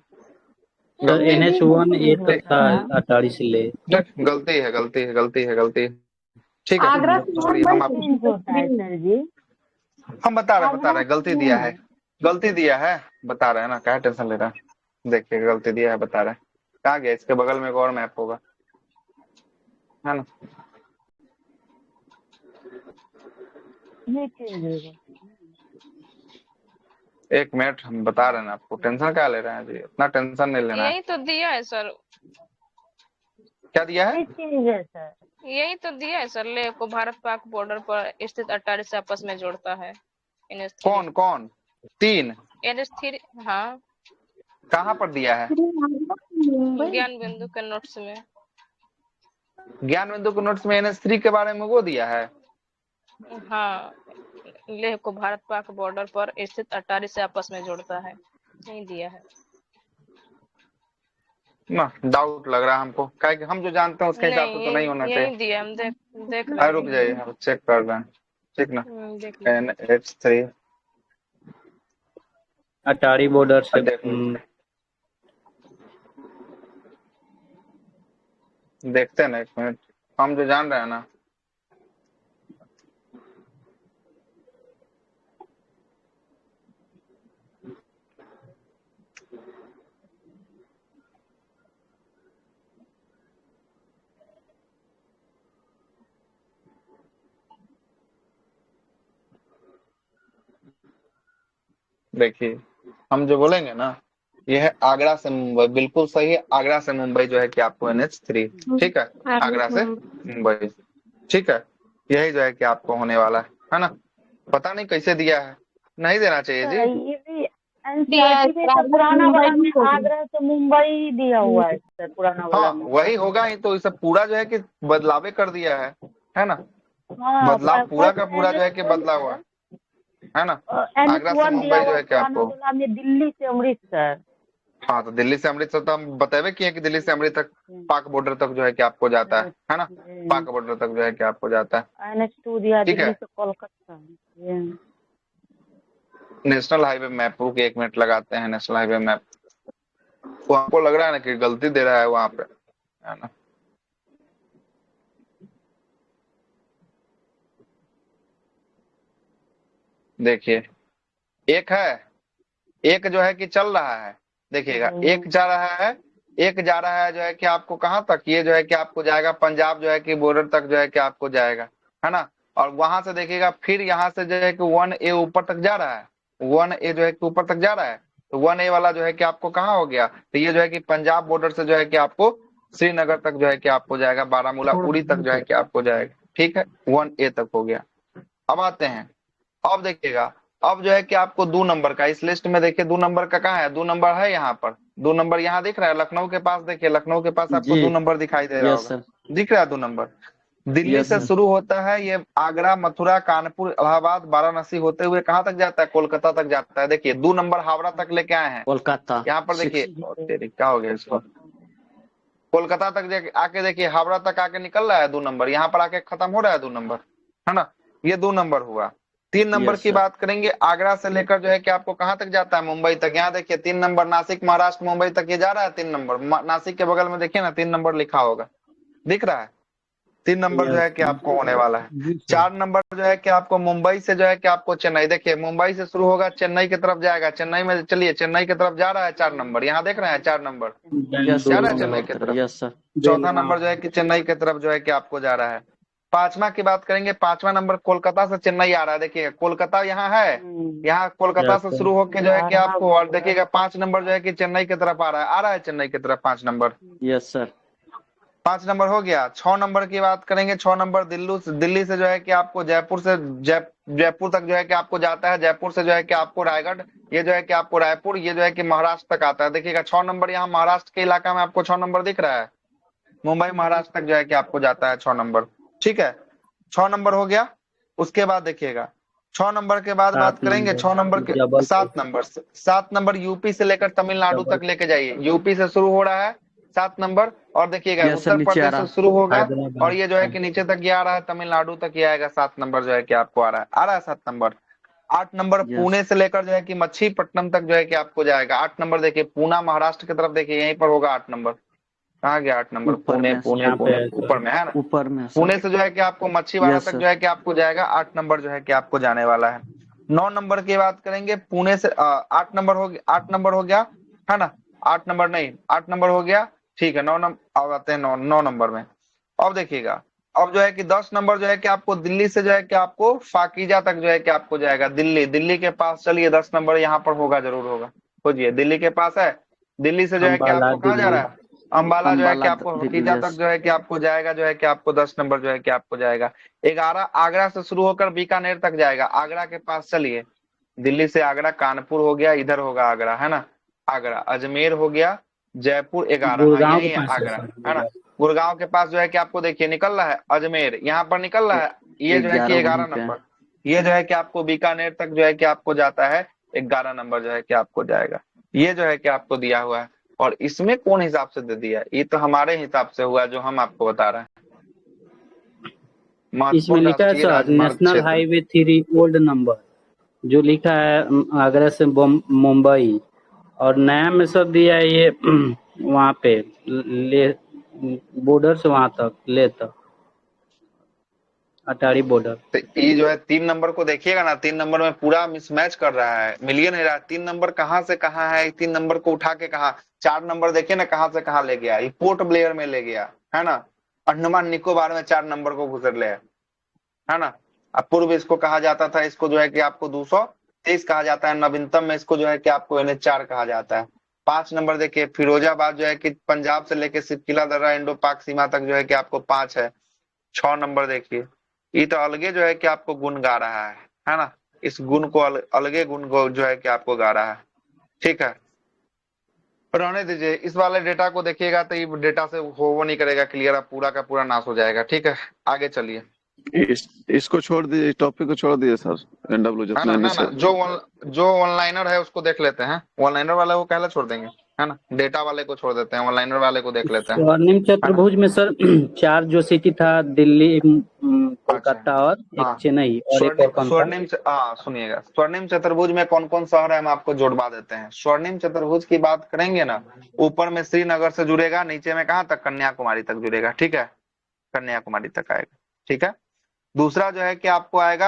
सर NH1A तो था अटारी से ले, गलती है, गलती है, गलती है, गलती है, ठीक है, आगरा सॉरी, हम बता रहे हैं, गलती दिया है, गलती दिया है, बता रहे हैं ना, क्या टेंशन ले रहा है, देखिए गलती दिया है, बता रहे हैं, कहाँ गया, इसके बगल में एक और मैप होगा, है ना, एक मिनट, हम बता रहे हैं आपको, टेंशन क्या ले रहे हैं जी, इतना टेंशन नहीं लेना है। यही तो दिया है सर, क्या दिया है, यही तो दिया है सर, लेह को भारत पाक बॉर्डर पर स्थित अटारी से आपस में जोड़ता है। NH3 कौन कौन 3, NH3, हाँ कहाँ पर दिया है, ज्ञान बिंदु के नोट्स में, ज्ञान बिंदु के नोट्स में NH3 के बारे में वो दिया है, हाँ, लेह को भारत पाक बॉर्डर पर स्थित अटारी से आपस में जोड़ता है। नहीं दिया है। ना डाउट लग रहा है हमको, क्या कि हम जो जानते हैं उसके हिसाब नहीं, से तो नहीं होना चाहिए। यही दिया, हम देख अरे रहे रुक हैं। जाइए, हम चेक कर रहे हैं, ठीक ना। देख लीजिए। NH3 अटारी बॉर्डर से देख लीजिए, देखते हैं ना, एक मिनट। हम जो जान रहे हैं ना, देखिए हम जो बोलेंगे ना, ये है आगरा से मुंबई, बिल्कुल सही है। आगरा से मुंबई जो है कि आपको NH3, ठीक है, आगरा से मुंबई, ठीक है, यही जो है कि आपको होने वाला है ना। पता नहीं कैसे दिया है, नहीं देना चाहिए जी। ये भी एनसीईआरटी में तो पुराना वाला में आगरा से मुंबई दिया हुआ है सर, पुराना वाला हाँ में। वही होगा ही, तो इसे पूरा जो है कि बदलावे कर दिया है ना। हाँ, बदलाव पूरा का फर्स्ट पूरा जो है कि बदला हुआ है ना। आगरा से NH1 दिया मुंबई जो हुआ है कि पुराना आपको, वाला में दिल्ली से अमृतसर। हाँ तो दिल्ली से अमृतसर तो हम बतेबे किए कि दिल्ली से अमृतसर पाक बॉर्डर तक जो है कि आपको जाता है ना। पाक बॉर्डर तक जो है कि आपको जाता है, NH2 दिया ठीक दिल्ली है। से कोलकाता। ये नेशनल हाईवे मैप रुक, 1 मिनट लगाते हैं नेशनल हाईवे मैप। वो आपको लग रहा है ना कि गलती दे रहा है वहां पे, है ना। देखिए एक है, एक जो है कि चल रहा है, देखिएगा एक जा रहा है, एक जा रहा है जो है कि आपको कहाँ तक, ये जो है कि आपको जाएगा पंजाब जो है कि बॉर्डर तक जो है कि आपको जाएगा, है ना। और वहां से देखिएगा फिर यहाँ से जो है कि 1A ऊपर तक जा रहा है, 1A जो है कि ऊपर तक जा रहा है, तो 1A वाला जो है कि आपको कहाँ हो गया, तो ये जो है कि पंजाब बॉर्डर से जो है कि आपको श्रीनगर तक जो है कि आपको जाएगा, बारामूला उड़ी तक जो है कि आपको जाएगा, ठीक है, 1A तक हो गया। अब आते हैं, अब देखिएगा, अब जो है कि आपको 2 नंबर का इस लिस्ट में देखिए, 2 नंबर का कहाँ है, 2 नंबर है यहाँ पर, 2 नंबर यहाँ दिख रहा है लखनऊ के पास, देखिए लखनऊ के पास आपको जी 2 नंबर दिखाई दे रहा यस होगा, सर। दिख रहा है 2 नंबर। दिल्ली यस से सर। शुरू होता है, ये आगरा, मथुरा, कानपुर, इलाहाबाद, वाराणसी होते हुए कहाँ तक जाता है, कोलकाता तक जाता है। देखिए 2 नंबर हावड़ा तक लेके आए हैं, कोलकाता यहाँ पर देखिए, तेरी क्या हो गया इसको, कोलकाता तक आके देखिए, हावड़ा तक आके निकल रहा है 2 नंबर, यहाँ पर आके खत्म हो रहा है 2 नंबर, है ना। ये 2 नंबर हुआ। 3 नंबर यस की सर। बात करेंगे, आगरा से लेकर जो है कि आपको कहाँ तक जाता है, मुंबई तक। यहाँ देखिए 3 नंबर, नासिक, महाराष्ट्र, मुंबई तक ये जा रहा है 3 नंबर। नासिक के बगल में देखिए ना 3 नंबर लिखा होगा, दिख रहा है। 3 नंबर जो है कि आपको होने वाला है। जी सर। 4 नंबर जो है कि आपको मुंबई से जो है कि आपको चेन्नई, देखिए मुंबई से शुरू होगा, चेन्नई की तरफ जाएगा, चेन्नई में चलिए, चेन्नई की तरफ जा रहा है 4 नंबर, यहाँ देख रहे हैं 4 नंबर यस जा सर रहा है चेन्नई बेंगलोर की तरफ। तरफ। Yes sir. 4था नंबर जो है कि चेन्नई की तरफ जो है कि आपको जा रहा है। 5वां की बात करेंगे, 5वां नंबर कोलकाता से चेन्नई आ रहा है, देखिए कोलकाता यहाँ है, यहाँ कोलकाता से शुरू होकर जो है कि आपको, और देखिएगा 5 नंबर जो है कि चेन्नई की तरफ आ रहा है चेन्नई की तरफ 5 नंबर। Yes sir. 5 नंबर हो गया। 6 नंबर की बात करेंगे, 6 नंबर दिल्ली से जो है कि आपको जयपुर से जयपुर तक जो है कि आपको जाता है, जयपुर से जो है कि आपको रायगढ़, ये जो है कि आपको रायपुर, ये जो है कि महाराष्ट्र तक आता है। देखिएगा 6 नंबर यहाँ महाराष्ट्र के इलाका में आपको 6 नंबर दिख रहा है, मुंबई महाराष्ट्र तक जो है कि आपको जाता है 6 नंबर, ठीक है। 6 नंबर हो गया। उसके बाद देखिएगा 6 नंबर के बाद बात करेंगे, 6 नंबर के, 7 नंबर, 7 नंबर यूपी से लेकर तमिलनाडु तक लेके जाइए, यूपी से शुरू हो रहा है 7 नंबर, और देखिएगा यस सर उत्तर नीचे आ प्रदेश से रहा। शुरू होगा, और ये जो है कि नीचे तक ये आ रहा है, तमिलनाडु तक ये आएगा। 7 नंबर जो है कि आपको आ रहा है 7 नंबर। 8 नंबर यस पुणे से लेकर जो है कि मच्छीपट्टनम तक जो है कि आपको जाएगा। 8 नंबर देखिए, पूना महाराष्ट्र की तरफ देखिए, यहीं पर होगा 8 नंबर। कहाँ गया 8 नंबर, ऊपर पुणे में पुणे पुणे ऊपर में है ना, ऊपर में सर। पुणे से जो है कि आपको मच्छीवाड़ा यस तक सर। जो है कि आपको जाएगा। 8 नंबर जो है कि आपको जाने वाला है। 9 नंबर की बात करेंगे, पुणे से 8 नंबर हो गया, 8 नंबर हो गया, है ना। 8 नंबर नहीं, 8 नंबर हो गया, ठीक है। 9 नंबर अब आते हैं 9 नंबर में। अब देखिएगा, अब जो है कि 10 नंबर जो है कि आपको दिल्ली से जो है कि आपको फाकीजा तक जो है कि आपको जाएगा। दिल्ली के पास चलिए, 10 नंबर यहाँ पर होगा, जरूर होगा, खोजिए, दिल्ली के पास है। दिल्ली से जो है कि अम्बाला आपको कहाँ जा रहा है, अंबाला जो है कि आपको दिल्ली। हकीजा तक जो है कि आपको जाएगा, जो है कि आपको 10 नंबर जो है कि आपको जाएगा। 11 आगरा से शुरू होकर बीकानेर तक जाएगा, आगरा के पास चलिए, दिल्ली से आगरा, कानपुर हो गया, इधर होगा आगरा, है ना, आगरा, अजमेर हो गया, जयपुर 11, हाँ गुड़गांव यही के है पास है आगरा, सर। है ना। गुड़गांव के पास जो है कि आपको देखिए निकल रहा है अजमेर, यहाँ पर निकल रहा है ये जो है कि 11 वहीं पे है। नंबर, ये जो है कि आपको बीकानेर तक जो है कि आपको जाता है, 11 नंबर जो है कि आपको जाएगा। ये जो है कि आपको दिया हुआ है, और इसमें कौन हिसाब से दे दिया है? ये तो हमारे हिसाब से हुआ जो हम आपको बता रहे हैं। इसमें महत्वपूर्ण लिखा है राष्ट्रीय सर राजमार्ग नेशनल क्षेत्र। हाईवे 3 ओल्ड नंबर, जो लिखा है आगरा से मुंबई, और नया में सर दिया है ये वहाँ पे ले बॉर्डर से वहाँ तक ले तक अटारी बॉर्डर। तो ये जो है 3 नंबर को देखिएगा ना, 3 नंबर में पूरा मिसमैच कर रहा है, मिलियन है रहा। 3 नंबर कहाँ से कहाँ है, 3 नंबर को उठा के कहा, 4 नंबर देखिए ना कहाँ से कहाँ ले गया, ये पोर्ट ब्लेयर में ले गया है ना, अंडमान निकोबार में 4 नंबर को गुजर ले है ना। अब पूर्व इसको कहा जाता था, इसको जो है कि आपको 223 कहा जाता है, नवीनतम में इसको जो है कि आपको NH4 कहा जाता है। 5 नंबर देखिए फिरोजाबाद जो है कि पंजाब से लेके सिपकिला दर्रा इंडो पाक सीमा तक जो है कि आपको 5 है। 6 नंबर देखिए, ये तो अलगे जो है कि आपको गुण गा रहा है ना, इस गुण को अलगे गुण को जो है कि आपको गा रहा है। ठीक है, रहने दीजिए, इस वाले डेटा को देखिएगा तो ये डेटा से वो नहीं करेगा क्लियर, अब पूरा का पूरा नाश हो जाएगा। ठीक है, आगे चलिए। इसको छोड़ दीजिए, टॉपिक को छोड़ दीजिए सर, NW है जितना ना, है जो ऑनलाइनर है उसको देख लेते हैं। ऑनलाइनर वाले को कहला छोड़ देंगे, है ना, डेटा वाले को छोड़ देते हैं, ऑनलाइनर वाले को देख लेते हैं। स्वर्णिम चतुर्भुज में सर 4 जो सिटी था, दिल्ली, एक कोलकाता और एक हाँ, चेन्नई और एक और कौन था? सुनिएगा, स्वर्णिम चतुर्भुज में कौन कौन शहर है हम आपको जोड़वा देते हैं। स्वर्णिम चतुर्भुज की बात करेंगे ना, ऊपर में श्रीनगर से जुड़ेगा, नीचे में कहाँ तक, कन्याकुमारी तक जुड़ेगा। ठीक है, कन्याकुमारी तक आएगा। ठीक है, दूसरा जो है कि आपको आएगा,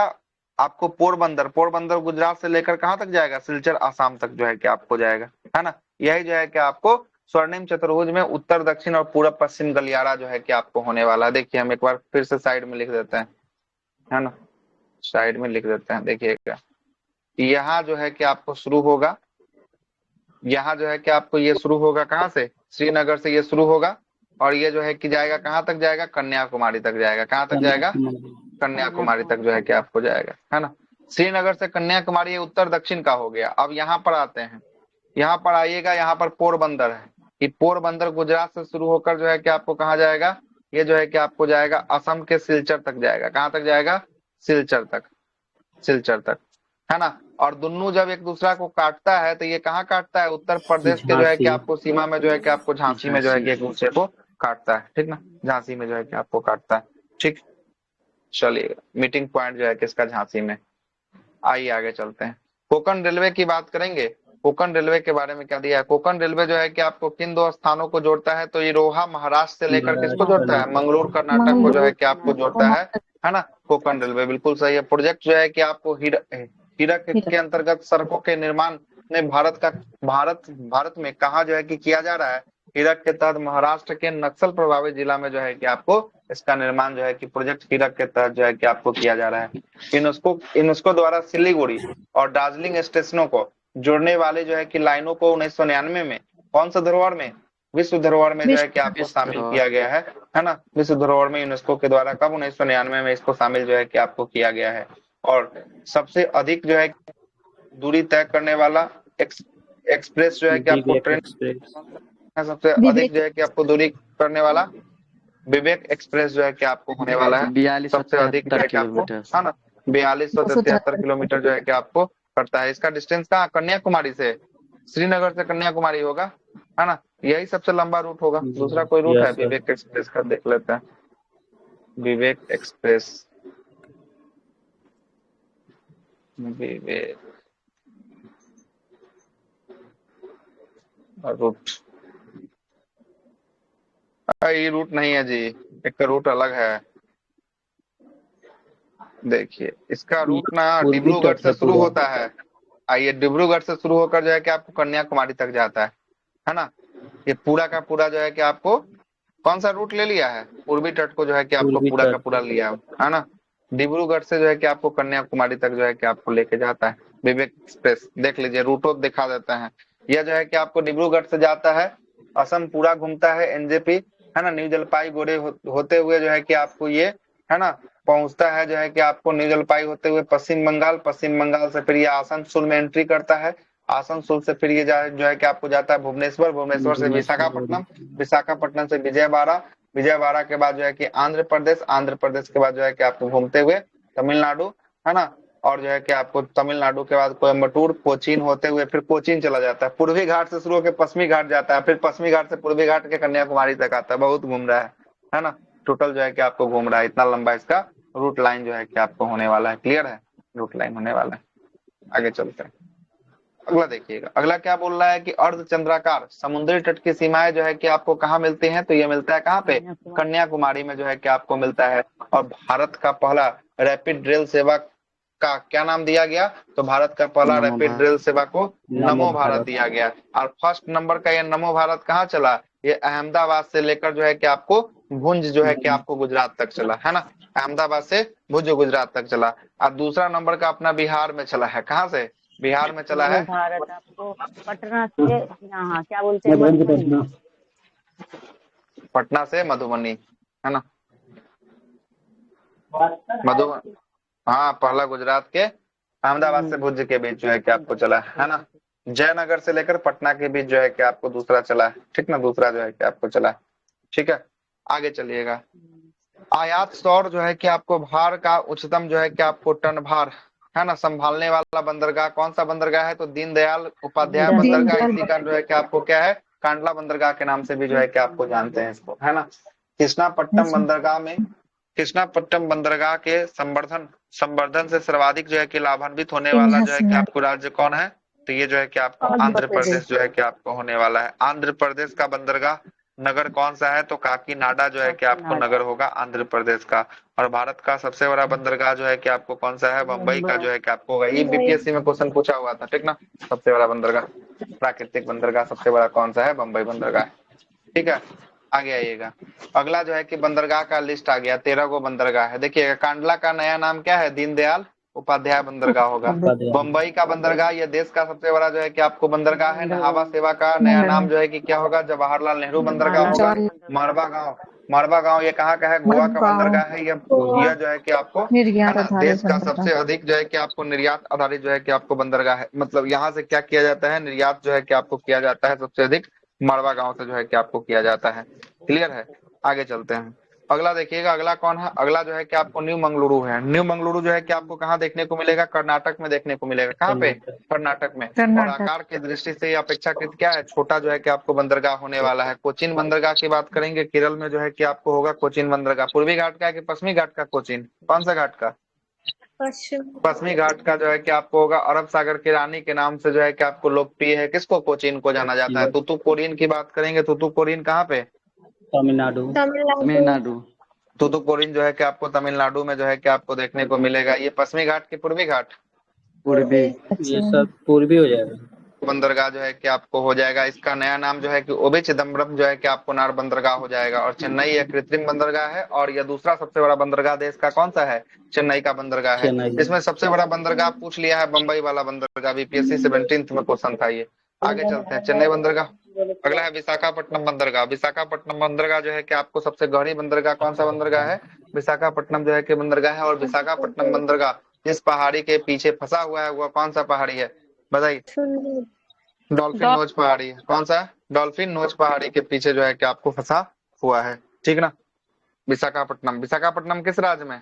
आपको पोरबंदर, पोरबंदर गुजरात से लेकर कहाँ तक जाएगा, सिलचर आसाम तक जो है कि आपको जाएगा, है ना। यही जो है कि आपको स्वर्णिम चतुर्भुज में उत्तर दक्षिण और पूरब पश्चिम गलियारा जो है कि आपको होने वाला है। देखिए हम एक बार फिर से साइड में लिख देते हैं, है ना, साइड में लिख देते हैं। देखिएगा यहाँ जो है कि आपको शुरू होगा, यहाँ जो है कि आपको ये शुरू होगा कहाँ से, श्रीनगर से ये शुरू होगा, और ये जो है कि जाएगा कहाँ तक जाएगा, कन्याकुमारी तक जाएगा। कहाँ तक जाएगा, कन्याकुमारी तक जो है कि आपको जाएगा, है ना। श्रीनगर से कन्याकुमारी ये उत्तर दक्षिण का हो गया। अब यहाँ पर आते हैं, यहाँ पर आइएगा, यहाँ पर पोरबंदर है, ये पोरबंदर गुजरात से शुरू होकर जो है कि आपको कहाँ जाएगा, ये जो है कि आपको जाएगा असम के सिलचर तक जाएगा। कहाँ तक जाएगा, सिलचर तक, सिलचर तक, है ना। और दोनों जब एक दूसरा को काटता है तो ये कहाँ काटता है, उत्तर प्रदेश के जो है कि आपको सीमा में जो है कि आपको झांसी में जो है कि एक दूसरे को काटता है। ठीक ना, झांसी में जो है कि आपको काटता है। ठीक, चलिए मीटिंग पॉइंट जो है किसका, झांसी में। आइए आगे चलते हैं, कोंकण रेलवे की बात करेंगे। कोंकण रेलवे के बारे में क्या दिया है, कोंकण रेलवे जो है कि आपको किन 2 स्थानों को जोड़ता है, तो ये रोहा महाराष्ट्र से लेकर किसको जोड़ता है, मंगलोर कर्नाटक को जो है कि आपको जोड़ता है ना। कोंकण रेलवे बिल्कुल सही है। प्रोजेक्ट जो है कि आपको हीरक के अंतर्गत सड़कों के निर्माण में भारत में कहा जो है कि किया जा रहा है, हीरक के तहत महाराष्ट्र के नक्सल प्रभावित जिला में जो है कि आपको इसका निर्माण जो है कि प्रोजेक्ट हीरक के तहत जो है कि आपको किया जा रहा है। यूनेस्को द्वारा सिलीगुड़ी और दार्जिलिंग स्टेशनों को जोड़ने वाले जो है कि लाइनों को 1999 में कौन सा धरोहर में, विश्व धरोहर में जो है कि आपको शामिल किया गया है ना। विश्व धरोहर में यूनेस्को के द्वारा कब 1999 में इसको शामिल जो है कि आपको किया गया है। और सबसे अधिक जो है दूरी तय करने वाला एक्सप्रेस जो है कि आपको ट्रेन, सबसे अधिक जो है कि आपको दूरी करने वाला विवेक एक्सप्रेस जो है कि आपको होने वाला है। सबसे अधिक जो है कि आपको, है ना, 4273 किलोमीटर जो है कि आपको करता है। इसका डिस्टेंस कहाँ, कन्याकुमारी से, श्रीनगर से कन्याकुमारी होगा, है ना। यही सबसे लंबा रूट होगा। दूसरा कोई रूट है विवेक एक्सप्रेस का, देख लेते हैं। विवेक एक्सप्रेस, विवेक रूट, ये रूट नहीं है जी, एक रूट अलग है। देखिए इसका रूट ना डिब्रूगढ़ से शुरू होता है, आइए डिब्रूगढ़ से शुरू होकर जो है कि आपको कन्याकुमारी तक जाता है ना। ये पूरा का पूरा जो है कि आपको कौन सा रूट ले लिया है, पूर्वी तट को जो है कि आपको पूरा का पूरा लिया है ना। डिब्रूगढ़ से जो है कि आपको कन्याकुमारी तक जो है कि आपको लेके जाता है विवेक एक्सप्रेस। देख लीजिए रूटो दिखा देते हैं। यह जो है कि आपको डिब्रूगढ़ से जाता है, असम पूरा घूमता है, NJP, है ना, न्यू जलपाईगुड़ी होते हुए जो है कि आपको ये, है ना, पहुंचता है जो है कि आपको न्यू जलपाई होते हुए पश्चिम बंगाल, पश्चिम बंगाल से फिर ये आसनसोल में एंट्री करता है, आसनसोल से फिर ये जो है कि आपको जाता है भुवनेश्वर, भुवनेश्वर से विशाखापट्टनम, विशाखापट्टनम से विजयवाड़ा, विजयवाड़ा के बाद जो है कि आंध्र प्रदेश, आंध्र प्रदेश के बाद जो है कि आपको घूमते हुए तमिलनाडु, है ना, और जो है कि आपको तमिलनाडु के बाद कोयम्बटूर, कोचीन होते हुए फिर कोचीन चला जाता है, पूर्वी घाट से शुरू होकर पश्चिमी घाट जाता है, फिर पश्चिमी घाट से पूर्वी घाट के कन्याकुमारी तक आता है। बहुत घूम रहा है ना, टोटल जो है कि आपको घूम रहा है, इतना लंबा इसका रूट लाइन जो है कि आपको होने वाला है। क्लियर है, रूट लाइन होने वाला है। आगे चलते हैं, अगला देखिएगा। अगला क्या बोल रहा है कि अर्धचंद्राकार समुद्री तट की सीमाएं जो है कि आपको कहाँ मिलती हैं, तो ये मिलता है कहाँ पे, कन्याकुमारी में जो है कि आपको मिलता है। और भारत का पहला रैपिड रेल सेवा का क्या नाम दिया गया, तो भारत का पहला नमो रैपिड भारत। रेल सेवा को नमो नमो भारत भारत। दिया गया। और फर्स्ट नंबर का ये नमो भारत कहाँ चला, ये अहमदाबाद से लेकर जो है कि आपको भुंज जो है कि आपको गुजरात तक चला, है ना, अहमदाबाद से भुज गुजरात तक चला। और दूसरा नंबर का अपना बिहार में चला है, कहाँ से, बिहार में चला है, भारत आपको पटना से यहाँ क्या बोलते हैं, मधुबनी। पटना से मधुबनी, है ना, मधुबनी, हाँ, पहला गुजरात के अहमदाबाद से भुज के बीच जो है कि आपको चला है ना। जयनगर से लेकर पटना के बीच जो है कि आपको दूसरा चला है, ठीक ना, दूसरा जो है कि आपको चला है। ठीक है, आगे चलिएगा। आयात सौर जो है कि आपको भार का उच्चतम जो है कि आपको टन भार, है ना, संभालने वाला बंदरगाह कौन सा बंदरगाह है, तो दीनदयाल उपाध्याय बंदरगाह। इसी का जो है कि आपको क्या है, कांडला बंदरगाह के नाम से भी जो है कि आपको जानते हैं इसको, है ना। कृष्णापट्टनम बंदरगाह में, कृष्णापट्टनम बंदरगाह के संवर्धन से सर्वाधिक जो है कि लाभान्वित होने वाला जो है कि आपको राज्य कौन है, तो ये जो है कि आपको आंध्र प्रदेश जो है कि आपको होने वाला है। आंध्र प्रदेश का बंदरगाह नगर कौन सा है, तो काकीनाडा जो है कि आपको नगर होगा आंध्र प्रदेश का। और भारत का सबसे बड़ा बंदरगाह जो है कि आपको कौन सा है, मुंबई का जो है कि आपको होगा। ये बीपीएससी में क्वेश्चन पूछा हुआ था, ठीक ना। सबसे बड़ा बंदरगाह, प्राकृतिक बंदरगाह सबसे बड़ा कौन सा है, मुंबई बंदरगाह, ठीक है। आगे आइएगा, अगला जो है कि बंदरगाह का लिस्ट आ गया, 13 गो बंदरगाह है। देखिएगा, कांडला का नया नाम क्या है, दीनदयाल उपाध्याय बंदरगाह होगा। मुंबई का बंदरगाह ये देश का सबसे बड़ा जो है कि आपको बंदरगाह है। नहावा सेवा का नया नाम जो है कि क्या होगा, जवाहरलाल नेहरू बंदरगाह होगा। मारवा गांव ये कहाँ का है, गोवा का बंदरगाह है। यह जो है कि आपको, है ना, देश का सबसे अधिक जो है कि आपको निर्यात आधारित जो है कि आपको बंदरगाह है। मतलब यहाँ से क्या किया जाता है, निर्यात जो है कि आपको किया जाता है सबसे अधिक मारवा गांव से जो है कि आपको किया जाता है। क्लियर है, आगे चलते हैं। अगला देखिएगा, अगला कौन है, अगला जो है कि आपको न्यू मंगलुरु है। न्यू मंगलुरु जो है कि आपको कहाँ देखने को मिलेगा, कर्नाटक में देखने को मिलेगा। कहाँ पे, कर्नाटक में। और आकार की दृष्टि से अपेक्षाकृत क्या है, छोटा जो है कि आपको बंदरगाह होने वाला है। कोचीन बंदरगाह की बात करेंगे, केरल में जो है कि आपको होगा कोचीन बंदरगाह। पूर्वी घाट का है कि पश्चिमी घाट का कोचीन, कौन सा घाट का, पश्चिमी घाट का जो है कि आपको होगा। अरब सागर की रानी के नाम से जो है कि आपको लोकप्रिय है, किसको, कोचीन को जाना जाता है। तूतुकुड़ीन की बात करेंगे, तूतुकुड़ीन कहाँ पे, तमिलनाडु। तमिलनाडु। तूतुकुड़ीन जो है कि आपको तमिलनाडु में जो है कि आपको देखने को मिलेगा। ये पश्चिमी घाट की पूर्वी घाट, पूर्वी। ये सब पूर्वी हो जाएगा। बंदरगाह जो है कि आपको हो जाएगा। इसका नया नाम जो है कि ओबे चिदम्बरम जो है कि आपको नार बंदरगाह हो जाएगा। और चेन्नई एक कृत्रिम बंदरगाह है। और यह दूसरा सबसे बड़ा बंदरगाह देश का कौन सा है, चेन्नई का बंदरगाह है। इसमें सबसे बड़ा बंदरगाह पूछ लिया है, बंबई वाला बंदरगाह, बीपीएससी 17th में क्वेश्चन था ये। आगे चलते हैं, चेन्नई बंदरगाह। अगला है विशाखापट्टनम बंदरगाह। विशाखापट्टनम बंदरगाह जो है कि आपको सबसे गहरी बंदरगाह कौन सा बंदरगाह है, विशाखापट्टनम जो है कि बंदरगाह है। और विशाखापट्टनम बंदरगाह जिस पहाड़ी के पीछे फंसा हुआ है वह कौन सा पहाड़ी है, बताइए। डॉल्फिन नोच पहाड़ी है। कौन सा, डॉल्फिन नोच पहाड़ी के पीछे जो है कि आपको फंसा हुआ है, ठीक ना। विशाखापट्टनम, विशाखापट्टनम किस राज्य में,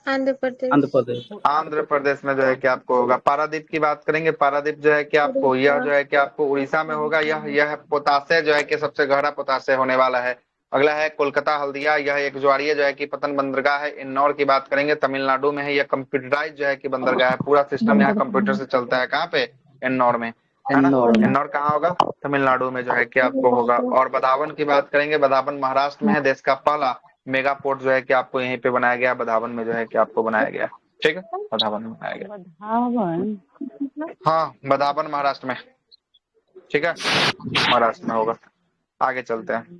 आंध्र प्रदेश। आंध्र प्रदेश में जो है कि आपको होगा। पारादीप की बात करेंगे, पारादीप जो है कि आपको, यह जो है कि आपको उड़ीसा में होगा। यह पोतासे जो है कि सबसे गहरा पोतासे होने वाला है। अगला है कोलकाता हल्दिया, यह एक ज्वारीय जो है कि पतन बंदरगाह है। इन्नौर की बात करेंगे, तमिलनाडु में है। यह कंप्यूटराइज जो है कि बंदरगाह है, पूरा सिस्टम यहाँ कंप्यूटर से चलता है। कहाँ पे, इन्नौर में, है ना। इन्नौर कहाँ होगा, तमिलनाडु में जो है कि आपको होगा। और बदावन की बात करेंगे, बदावन महाराष्ट्र में है। देश का पहला मेगा पोर्ट जो है कि आपको यहीं पे बनाया गया, बदावन में जो है कि आपको बनाया गया, ठीक है, बदावन में बनाया गया। हाँ, बदावन महाराष्ट्र में, ठीक है, महाराष्ट्र में होगा। आगे चलते हैं,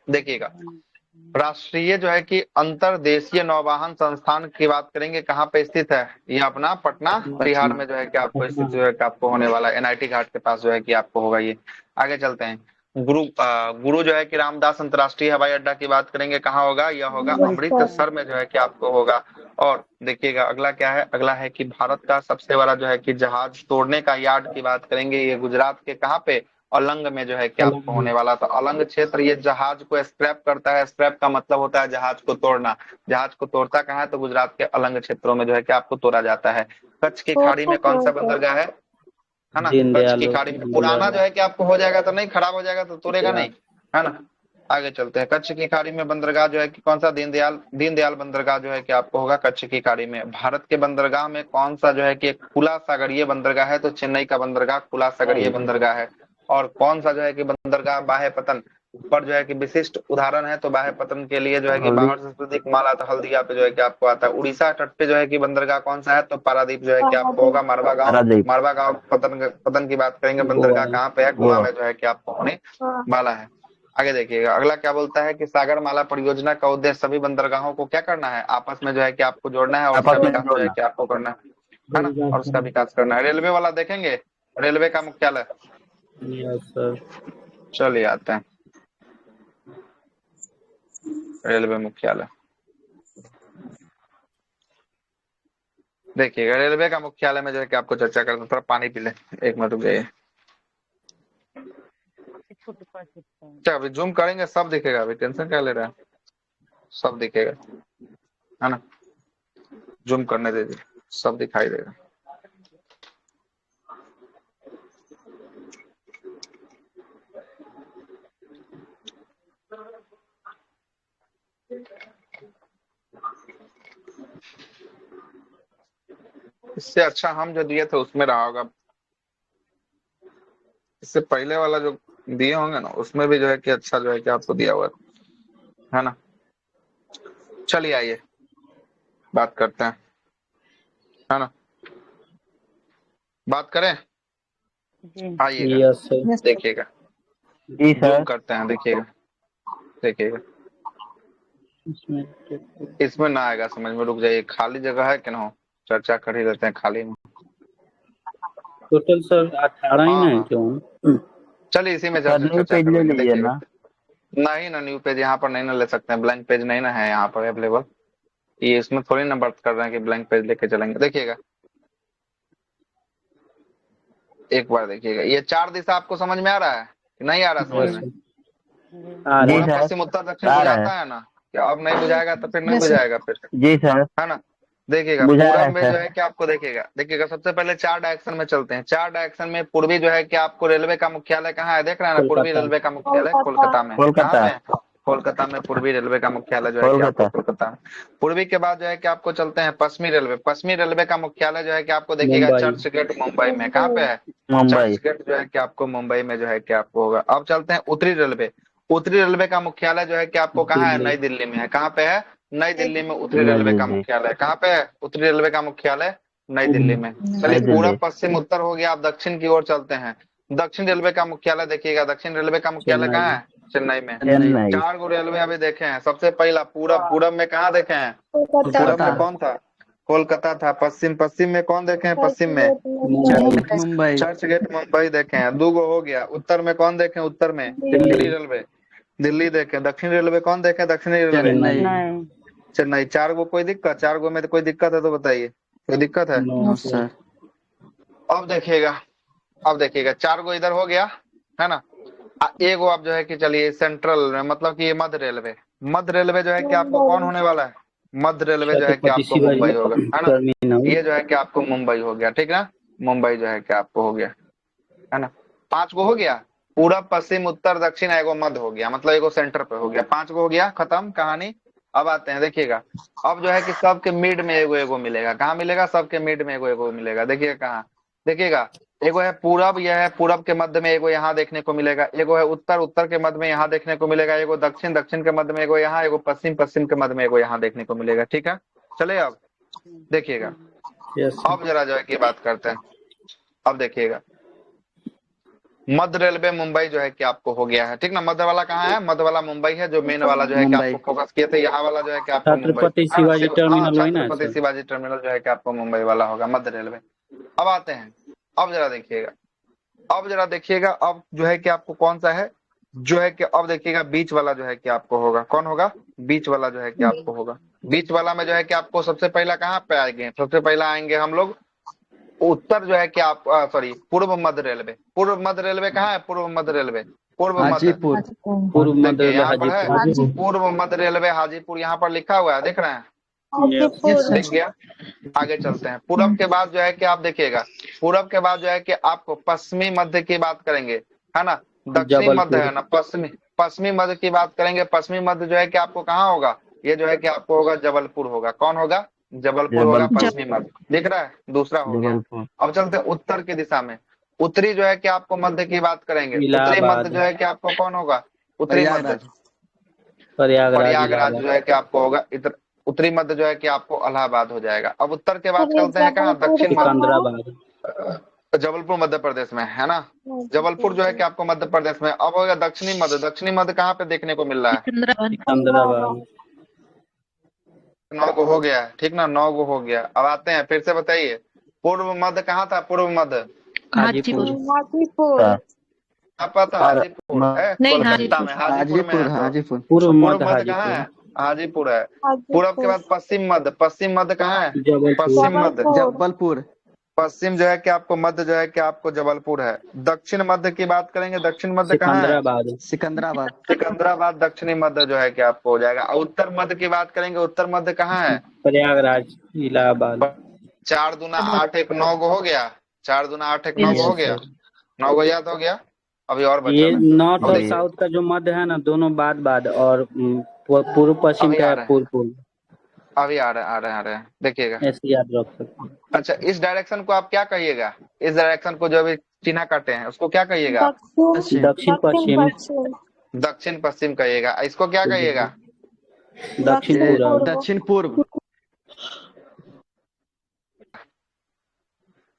देखिएगा, राष्ट्रीय जो है कि अंतरदेशीय नौवाहन संस्थान की बात करेंगे, कहाँ पे स्थित है, ये अपना पटना बिहार में जो है कि आपको स्थित जो है कि आपको होने वाला है। एनआईटी घाट के पास जो है कि आपको होगा ये। आगे चलते हैं, गुरु जो है कि रामदास अंतर्राष्ट्रीय हवाई अड्डा की बात करेंगे, कहाँ होगा, यह होगा अमृतसर में जो है कि आपको होगा। और देखिएगा, अगला क्या है, अगला है कि भारत का सबसे बड़ा जो है कि जहाज तोड़ने का यार्ड की बात करेंगे, ये गुजरात के कहाँ पे, अलंग में जो है कि आपको होने वाला। तो अलंग क्षेत्र ये जहाज को स्क्रैप करता है। स्क्रैप का मतलब होता है जहाज को तोड़ना। जहाज को तोड़ता कहाँ है? तो गुजरात के अलंग क्षेत्रों में जो है कि आपको तोड़ा जाता है। कच्छ की खाड़ी में कौन सा बंदरगाह है ना? कच्छ की खाड़ी में। पुराना जो है कि आपको हो जाएगा तो नहीं, खराब हो जाएगा तो तोड़ेगा नहीं, है ना। आगे चलते हैं। कच्छ की खाड़ी में बंदरगाह जो है कि कौन सा? दीनदयाल बंदरगाह जो है कि आपको होगा कच्छ की खाड़ी में। भारत के बंदरगाह में कौन सा जो है कि एक खुला सागरीय बंदरगाह है? तो चेन्नई का बंदरगाह खुला सागरीय बंदरगाह है। और कौन सा जो है कि बंदरगाह बाह्य पतन पर जो है कि विशिष्ट उदाहरण है? तो बाह्य पतन के लिए जो है कि बाहर से अधिक माल आता है हल्दिया पे जो है कि आपको आता है। उड़ीसा तट पे जो है कि बंदरगाह कौन सा है? तो पारादीप जो है कि आपको होगा। मरवा गांव पतन की बात करेंगे। बंदरगाह कहाँ पे है? गोवा में जो है कि आपको होने वाला है। आगे देखिएगा अगला क्या बोलता है कि सागरमाला परियोजना का उद्देश्य सभी बंदरगाहों को क्या करना है? आपस में जो है कि आपको जोड़ना है और उसका विकास जो है कि आपको करना है ना, और उसका विकास करना है। रेलवे वाला देखेंगे, रेलवे का मुख्यालय। Yes sir. चलिए आते हैं रेलवे मुख्यालय। देखिएगा रेलवे का मुख्यालय में जो है कि आपको चर्चा करते हैं। थोड़ा पानी पी ले, एक मिनट रुक जाइए। क्या अभी जूम करेंगे सब दिखेगा, अभी टेंशन क्या ले रहा है? सब दिखेगा, है ना। जूम करने दीजिए, सब दिखाई देगा। इससे अच्छा हम जो दिए थे उसमें रहा होगा। इससे पहले वाला जो दिए होंगे ना उसमें भी जो है कि अच्छा जो है कि आपको दिया हुआ है ना। चलिए आइए बात करते हैं, है ना। बात करें, आइएगा यस सर। देखिएगा। जी जूम सर। करते हैं, देखिएगा देखिएगा। इसमें ना आएगा समझ में, रुक जाइए। खाली जगह है कि ना हो, चर्चा कर ही लेते हैं खाली में। टोटल सर 18 ही हाँ ना है हाँ क्यों? चलिए इसी में सर न्यू चर्चा पेज कर ले लेंगे। लीजिए देखिएगा ना। नहीं ना, न्यू पेज यहाँ पर नहीं ना ले सकते हैं। ब्लैंक पेज नहीं ना है यहाँ पर अवेलेबल। ये इसमें थोड़ी ना बात कर रहे हैं कि ब्लैंक पेज लेके चलेंगे। देखिएगा एक बार देखिएगा, ये 4 दिशा आपको समझ में आ रहा है कि नहीं आ रहा समझ में? जी पूर्व सर पश्चिम उत्तर दक्षिण आ रहा है। बुझाता है ना? क्या अब नहीं बुझाएगा तो फिर नहीं बुझाएगा फिर, जी सर है ना। देखिएगा बुझाया पूरब है में सर। जो है कि आपको देखिएगा सबसे पहले 4 डायरेक्शन में चलते हैं। 4 डायरेक्शन में पूर्वी जो है कि आपको रेलवे का मुख्यालय कहाँ है? देख रहे हैं ना, पूर्वी कोलकाता। रेलवे का मुख्यालय कोलकाता में है। कहाँ कोलकाता। पे है? कोलकाता में पूर्वी रेलवे का मुख्यालय जो है कि आपको कोलकाता। कोलकाता में। पूर्वी के बाद जो है कि आपको चलते हैं पश्चिमी रेलवे। पश्चिमी रेलवे का मुख्यालय जो है कि आपको देखिएगा मुंबई। चर्च गेट मुंबई में। कहाँ पे है? मुंबई। चर्च गेट जो है कि आपको मुंबई में जो है कि आपको होगा। अब चलते हैं उत्तरी रेलवे। उत्तरी रेलवे का मुख्यालय जो है कि आपको कहाँ है? दिल्ली। नई दिल्ली में है। कहाँ पे है? नई दिल्ली में उत्तरी नई रेलवे का दिल्ली। मुख्यालय। कहाँ पे है उत्तरी रेलवे का मुख्यालय? नई दिल्ली में। चलिए नई दिल्ली। पूरब पश्चिम उत्तर हो गया, आप दक्षिण की ओर चलते हैं। दक्षिण रेलवे का मुख्यालय देखिएगा। दक्षिण रेलवे का मुख्यालय कहाँ है? चेन्नई में। चेन्नई। 4 गो रेलवे अभी देखे हैं। सबसे पहला पूरब, पूरब में कहाँ देखे हैं? पूरब में कौन था? कोलकाता था। पश्चिम में कौन देखे हैं? पश्चिम में मुंबई। चर्च गेट मुंबई देखे हैं, 2 गो हो गया। उत्तर में कौन देखे? उत्तर में दिल्ली रेलवे, दिल्ली देखे। दक्षिण रेलवे कौन देखे? दक्षिणी रेलवे चेन्नई। चेन्नई। 4 गो कोई दिक्कत? 4 गो में तो कोई दिक्कत है तो बताइए, कोई दिक्कत है? No sir. अब देखिएगा 4 गो इधर हो गया, है ना। एक गो आप जो है कि चलिए सेंट्रल में, मतलब कि ये मध्य रेलवे जो है कि आपको कौन होने वाला है? मध्य रेलवे जो है कि छत्रपति आपको शिवाजी मुंबई होगा, है ना। टर्मिनल। ये जो है कि आपको मुंबई हो गया, ठीक ना। मुंबई जो है कि आपको हो गया, है ना। 5 गो हो गया। पूरब पश्चिम उत्तर दक्षिण, एगो मध्य हो गया, मतलब एगो सेंटर पे हो गया। 5 गो हो गया, खत्म कहानी। अब आते हैं, देखिएगा अब जो है कि सबके मिड में एगो मिलेगा। कहाँ मिलेगा? सबके मिड में एगो मिलेगा। देखिएगा कहाँ? देखिएगा एगो है पूरब, यह है पूरब के मध्य में एगो यहाँ देखने को मिलेगा। एगो है उत्तर के मध्य में यहाँ देखने को मिलेगा। एगो दक्षिण के मध्य में एगो यहाँ, एगो पश्चिम के मध्य में एगो यहाँ देखने को मिलेगा, ठीक है। चले अब देखिएगा, अब जरा जो है कि बात करते हैं। अब देखिएगा मध्य रेलवे मुंबई जो है कि आपको हो गया है, ठीक ना। मध्य वाला कहाँ है? मध्य वाला मुंबई है, जो मेन वाला जो है कि आपको फोकस किए थे। यहाँ वाला जो है कि आपको मुंबई, छत्रपति शिवाजी टर्मिनल वही ना है छत्रपति सर? शिवाजी टर्मिनल जो है कि आपको मुंबई वाला होगा, मध्य रेलवे। अब आते हैं, अब जरा देखिएगा, अब जो है कि आपको कौन सा है जो है कि, अब देखिएगा बीच वाला जो है कि आपको होगा। कौन होगा? बीच वाला जो है कि आपको होगा। बीच वाला में जो है कि आपको सबसे पहला कहाँ पे आएंगे? सबसे पहला आएंगे हम लोग उत्तर जो है कि आप सॉरी पूर्व मध्य रेलवे। पूर्व मध्य रेलवे कहाँ है? पूर्व मध्य रेलवे, पूर्व मध्य। हाजीपुर। पूर्व मध्य देखिए रेलवे यहाँ पर है हाजीपुर। पूर्व मध्य रेलवे हाजीपुर, यहाँ पर लिखा हुआ है, देख रहे हैं? हाजीपुर। दिख गया। आगे चलते हैं। पूरब के बाद जो है कि आप देखिएगा, पूरब के बाद जो है कि आपको पश्चिमी मध्य की बात करेंगे, है ना? दक्षिणी मध्य है ना, पश्चिमी पश्चिमी मध्य की बात करेंगे। पश्चिमी मध्य जो है कि आपको कहाँ होगा? ये जो है कि आपको होगा जबलपुर होगा। कौन होगा? जबलपुर होगा पश्चिमी मध्य। दिख रहा है? दूसरा हो गया। अब चलते हैं उत्तर की दिशा में। उत्तरी जो है कि आपको मध्य की बात करेंगे। उत्तरी मध्य जो है कि आपको कौन होगा? उत्तरी मध्य प्रयागराज जो है कि आपको होगा। उत्तरी मध्य जो है कि आपको इलाहाबाद हो जाएगा। अब उत्तर के बाद चलते हैं कहाँ? दक्षिण मध्य। जबलपुर मध्य प्रदेश में है ना। जबलपुर जो है कि आपको मध्य प्रदेश में। अब होगा दक्षिणी मध्य। दक्षिणी मध्य कहाँ पे देखने को मिल रहा है? सिकंदराबाद। 9 को हो गया, ठीक ना? 9 को हो गया। अब आते हैं, फिर से बताइए। पूर्व मध्य कहाँ था? पूर्व मध्य हाजीपुर। हाजीपुर। आप पता? हाजीपुर है कोलकाता में। हाजीपुर में है। हाजीपुर। पूर्व मध्य कहाँ है? हाजीपुर है। पूर्व के बाद पश्चिम मध्य। पश्चिम मध्य कहाँ है? पश्चिम मध्य जबलपुर। पश्चिम जो है कि आपको मध्य जो है कि आपको जबलपुर है। दक्षिण मध्य की बात करेंगे। दक्षिण मध्य कहाँ है? सिकंदराबाद। सिकंदराबाद दक्षिणी मध्य जो है कि आपको हो जाएगा। उत्तर मध्य की बात करेंगे। उत्तर मध्य कहाँ है? प्रयागराज इलाहाबाद। 4 दूना 8 1 9 को हो गया। 4 दूना 8 1 9 को हो गया। 9 को याद हो गया। अभी और बचा ये नॉर्थ और साउथ का जो मध्य है ना, दोनों बाद और पूर्व पश्चिम का है पूर्व। अभी आ रहे हैं देखिएगा। ऐसे याद रख सकते हैं। अच्छा, इस डायरेक्शन को आप क्या कहिएगा? इस डायरेक्शन को जो अभी चिन्ह काटे हैं उसको क्या कहिएगा? दक्षिण पश्चिम। दक्षिण पश्चिम कहिएगा। इसको क्या कहिएगा? दक्षिण पूर्व। दक्षिण पूर्व।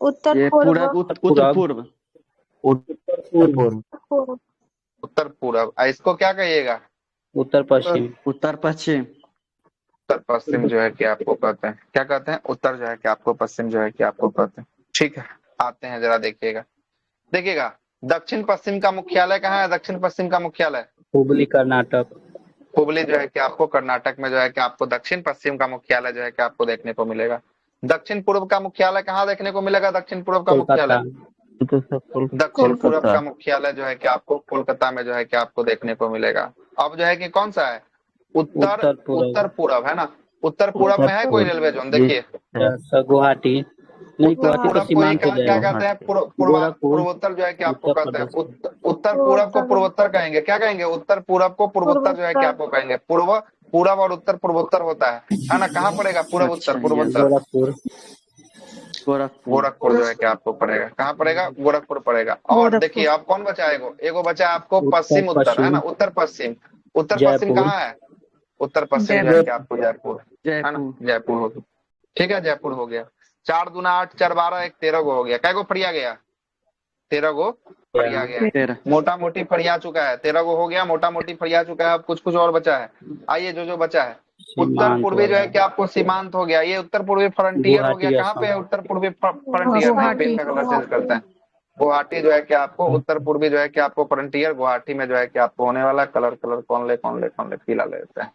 उत्तर पूर्व। उत्तर पूर्व। उत्तर पूर्व। इसको क्या कहिएगा? उत्तर पश्चिम। उत्तर पश्चिम। उत्तर पश्चिम जो है कि आपको कहते हैं, क्या कहते हैं? उत्तर जो है कि आपको पश्चिम जो है कि आपको कहते हैं। ठीक है, आते हैं जरा देखिएगा। दक्षिण पश्चिम का मुख्यालय कहाँ है? दक्षिण पश्चिम का मुख्यालय हुबली कर्नाटक। हुबली जो है कि आपको कर्नाटक में जो है कि आपको दक्षिण पश्चिम का मुख्यालय जो है कि आपको देखने को मिलेगा। दक्षिण पूर्व का मुख्यालय कहाँ देखने को मिलेगा? दक्षिण पूर्व का मुख्यालय दक्षिण पूर्व का मुख्यालय जो है कि आपको कोलकाता में जो है कि आपको देखने को मिलेगा। अब जो है कि कौन सा है? उत्तर पूर्व है ना। उत्तर पूर्व में है कोई रेलवे जोन? देखिए गुवाहाटी। उत्तर पूर्व को क्या कहते हैं? पूर्वोत्तर जो है कि आपको कहते हैं। उत्तर पूर्व को पूर्वोत्तर कहेंगे। क्या कहेंगे? उत्तर पूर्व को पूर्वोत्तर जो है कि आपको कहेंगे। पूर्व और उत्तर पूर्वोत्तर होता है ना। कहाँ पड़ेगा? पूर्व उत्तर पूर्वोत्तर। गोरखपुर जो है कि आपको पड़ेगा। कहाँ पड़ेगा? गोरखपुर पड़ेगा। और देखिए अब कौन बचा? एगो बचा आपको पश्चिम उत्तर, है ना। उत्तर पश्चिम। उत्तर पश्चिम कहाँ है? उत्तर पश्चिम जो है कि आपको जयपुर है ना। जयपुर हो गया, ठीक है। जयपुर हो गया। 4 दूना 8 4 12 1 13 गो हो गया। कै गो फरिया गया? 13 गो फरिया गया। मोटा मोटी फरिया चुका है। 13 गो हो गया, मोटा मोटी फरिया चुका है। अब कुछ और बचा है। आइए जो बचा है। उत्तर पूर्वी जो है कि आपको सीमांत हो गया। ये उत्तर पूर्वी फ्रंटियर हो गया। कहाँ पे है उत्तर पूर्वी फ्रंटियर? पेन का कलर चेंज करते हैं। गुवाहाटी जो है कि आपको उत्तर पूर्वी जो है कि आपको फ्रंटियर गुवाहाटी में जो है कि आपको होने वाला। कलर कौन ले पीला लेते हैं,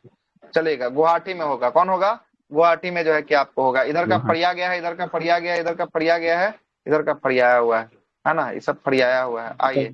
चलेगा। गुवाहाटी में होगा। कौन होगा? गुवाहाटी में जो है कि आपको होगा। इधर का फरिया गया है, इधर का फरिया गया है, इधर का फरिया गया है, इधर का फरियाया हुआ है ना। ये सब फरियाया हुआ है। आइए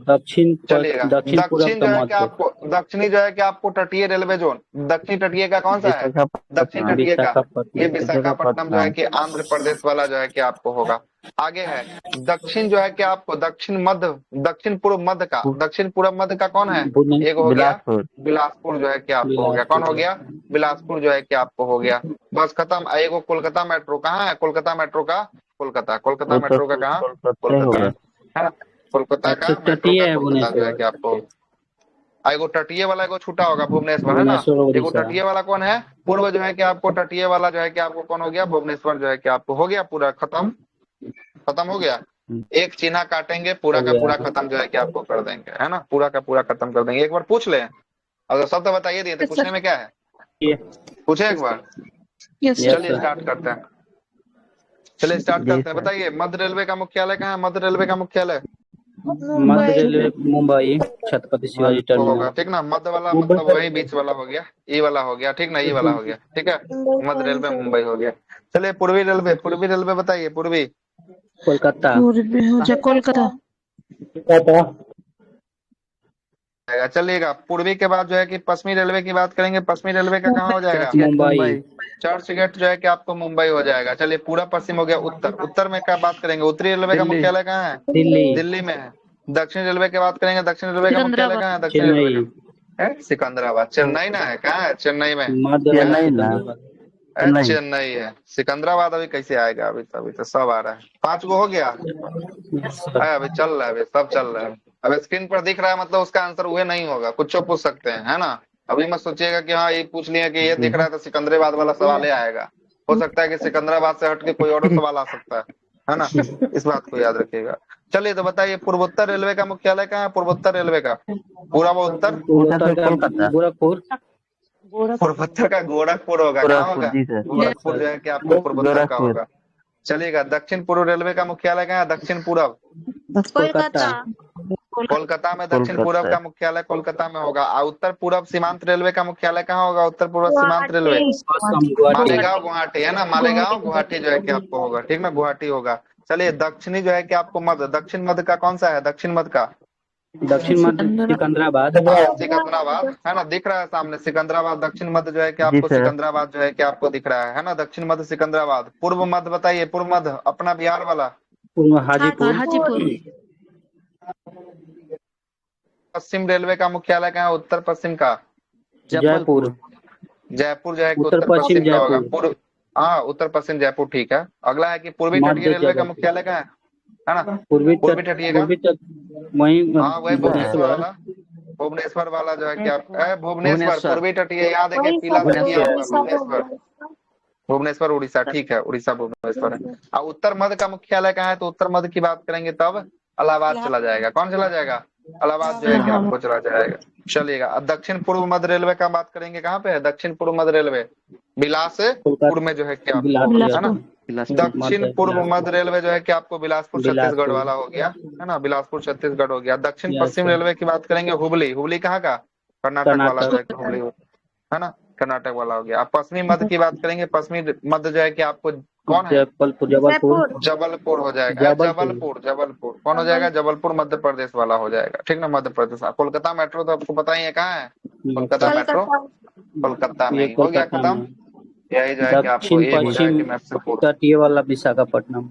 चलिएगा। दक्षिण जो है कि आपको दक्षिणी जो है कि आपको तटीय रेलवे जोन। दक्षिण तटीय का कौन सा है? दक्षिण तटीय का ये विशाखापट्टनम जो है कि आंध्र प्रदेश वाला जो है कि आपको होगा। आगे है दक्षिण जो है कि आपको दक्षिण पूर्व मध्य का। दक्षिण पूर्व मध्य का कौन है? एक हो गया बिलासपुर जो है कि आपको हो गया। कौन हो गया? बिलासपुर जो है कि आपको हो गया। बस खत्म। एगो कोलकाता मेट्रो कहाँ है? कोलकाता मेट्रो का कोलकाता मेट्रो का कहाँ? कोलकाता है ना। कोलकाता का मेट्रो का कोलकाता जो है कि आपको। एगो तटीय वाला एगो छूटा होगा, भुवनेश्वर है ना। एगो तटीय वाला कौन है? पूर्व जो है कि आपको तटीय वाला जो है कि आपको कौन हो गया? भुवनेश्वर जो है कि आपको हो गया। पूरा खत्म हो गया। एक चिन्ह काटेंगे, पूरा का पूरा खत्म जो है कि आपको कर देंगे, है ना। पूरा का पूरा खत्म कर देंगे। एक बार पूछ ले। अगर सब तो बताइए दिए थे, पूछने में क्या है? पूछे एक बार। चलिए स्टार्ट करते हैं। बताइए मध्य रेलवे का मुख्यालय कहाँ है? मध्य रेलवे का मुख्यालय मध्य रेलवे मुंबई छत्रपति शिवाजी टर्मिनल। ठीक ना। मध्य वाला मतलब वही बीच वाला हो गया। ई वाला हो गया, ठीक ना। ई वाला हो गया, ठीक है। मध्य रेलवे मुंबई हो गया। चलिए पूर्वी रेलवे बताइए। पूर्वी कोलकाता पूर्वी हो जाए कोलकाता। जाएगा। चलिएगा, पूर्वी के बाद जो है कि पश्चिमी रेलवे की बात करेंगे। पश्चिमी रेलवे का कहाँ हो जाएगा? चर्चगेट मुंबई। मुंबई। चर्च गेट जो है कि आपको मुंबई हो जाएगा। चलिए, पूरा पश्चिम हो गया। उत्तर, उत्तर में क्या बात करेंगे? उत्तरी रेलवे का दिल्ली। मुख्यालय कहाँ है? दिल्ली। दिल्ली में है। दक्षिण रेलवे की बात करेंगे। दक्षिण रेलवे का मुख्यालय कहाँ है? दक्षिण रेलवे चेन्नई। का है सिकंदराबाद। चेन्नई ना है? कहाँ है चेन्नई में? मध्य है? चेन्नई ना। चेन्नई है। सिकंदराबाद अभी कैसे आएगा? अभी तो सब आ रहा है। 5 गो हो गया है, अभी चल रहा है, अभी सब चल रहा है। अब स्क्रीन पर दिख रहा है मतलब उसका आंसर वह नहीं होगा, कुछ पूछ सकते हैं, है ना। अभी मत सोचिएगा कि हाँ ये पूछ लिया कि ये दिख रहा है तो सिकंदराबाद वाला सवाल ही आएगा। हो सकता है कि सिकंदराबाद से हट के कोई और सवाल आ सकता है ना। इस बात को याद रखिएगा। चलिए तो बताइए, पूर्वोत्तर रेलवे का मुख्यालय कहाँ है? पूर्वोत्तर रेलवे का पूरा वो उत्तर, उत्तर का गोरखपुर। पूर्वोत्तर का गोरखपुर होगा। कहाँ होगा? जी सर। गोरखपुर जो है कि आपको पूर्वोत्तर का होगा। चलिएगा, दक्षिण पूर्व रेलवे का मुख्यालय कहाँ है? दक्षिण पूरब, कोलकाता। कोलकाता में दक्षिण पूरब का मुख्यालय कोलकाता में होगा। और उत्तर पूरब सीमांत रेलवे का मुख्यालय कहाँ होगा? उत्तर पूर्व सीमांत रेलवे असम गुवाहाटी। मालेगांव गुवाहाटी, है ना। मालेगांव गुवाहाटी जो है कि आपको होगा, ठीक ना, गुवाहाटी होगा। चलिए, दक्षिणी जो है कि आपको मध्य, दक्षिण मध्य का कौन सा है? दक्षिण मध्य का दक्षिण मध्य सिकंदराबाद। सिकंदराबाद, है ना, दिख रहा है सामने सिकंदराबाद। दक्षिण मध्य जो है कि आपको सिकंदराबाद जो है कि आपको दिख रहा है ना। दक्षिण मध्य सिकंदराबाद। पूर्व मध्य बताइए, पूर्व मध्य अपना बिहार वाला। हाजीपुर। पश्चिम रेलवे का मुख्यालय कहाँ है? उत्तर पश्चिम का जयपुर। जयपुर जो है कि उत्तर उत्तर पश्चिम पश्चिम का होगा। जयपुर। पूर्व, हाँ, उत्तर पश्चिम जयपुर, ठीक है। अगला है कि पूर्वी तटीय मध्य रेलवे का जबलपुर। मुख्यालय कहाँ है ना? पूर्वी पूर्वी तटीय का, वही हाँ वही भुवनेश्वर भुवनेश्वर। वाला। भुवनेश्वर वाला जो है कि आप भुवनेश्वर भुवनेश्वर। पूर्वी तटीय, याद है कि पीला से किया होगा भुवनेश्वर। भुवनेश्वर उड़ीसा, ठीक है, उड़ीसा भुवनेश्वर है। और उत्तर मध्य का मुख्यालय कहाँ है? तो उत्तर मध्य की बात करेंगे तब इलाहाबाद चला जाएगा। कौन चला जाएगा? इलाहाबाद जो है कि आपको चला जाएगा। चलिएगा, अब दक्षिण पूर्व मध्य रेलवे का बात करेंगे। कहाँ पे है दक्षिण पूर्व मध्य रेलवे? बिलासपुर में जो है कि आपको, है ना। दक्षिण पूर्व मध्य रेलवे जो है कि आपको बिलासपुर छत्तीसगढ़ वाला हो गया, है ना। बिलासपुर छत्तीसगढ़ हो गया। दक्षिण पश्चिम रेलवे की बात करेंगे, हुबली। हुबली कहाँ का? कर्नाटक वाला जो है कि हुबली, है ना, कर्नाटक वाला हो गया। आप पश्चिमी मध्य की बात करेंगे, पश्चिमी मध्य जो है कि आपको कौन है? जबलपुर हो जाएगा। जबलपुर कौन हो जाएगा? जबलपुर मध्य प्रदेश वाला हो जाएगा, ठीक ना, मध्य प्रदेश। कोलकाता मेट्रो तो आपको पता ही है कहाँ है? कोलकाता मेट्रो कोलकाता में ही हो गया खत्म। यही जो है कि आपको दक्षिण एक हो पश्चिम जाएगा मैप से पूरा। तटीय वाला विशाखापट्टनम।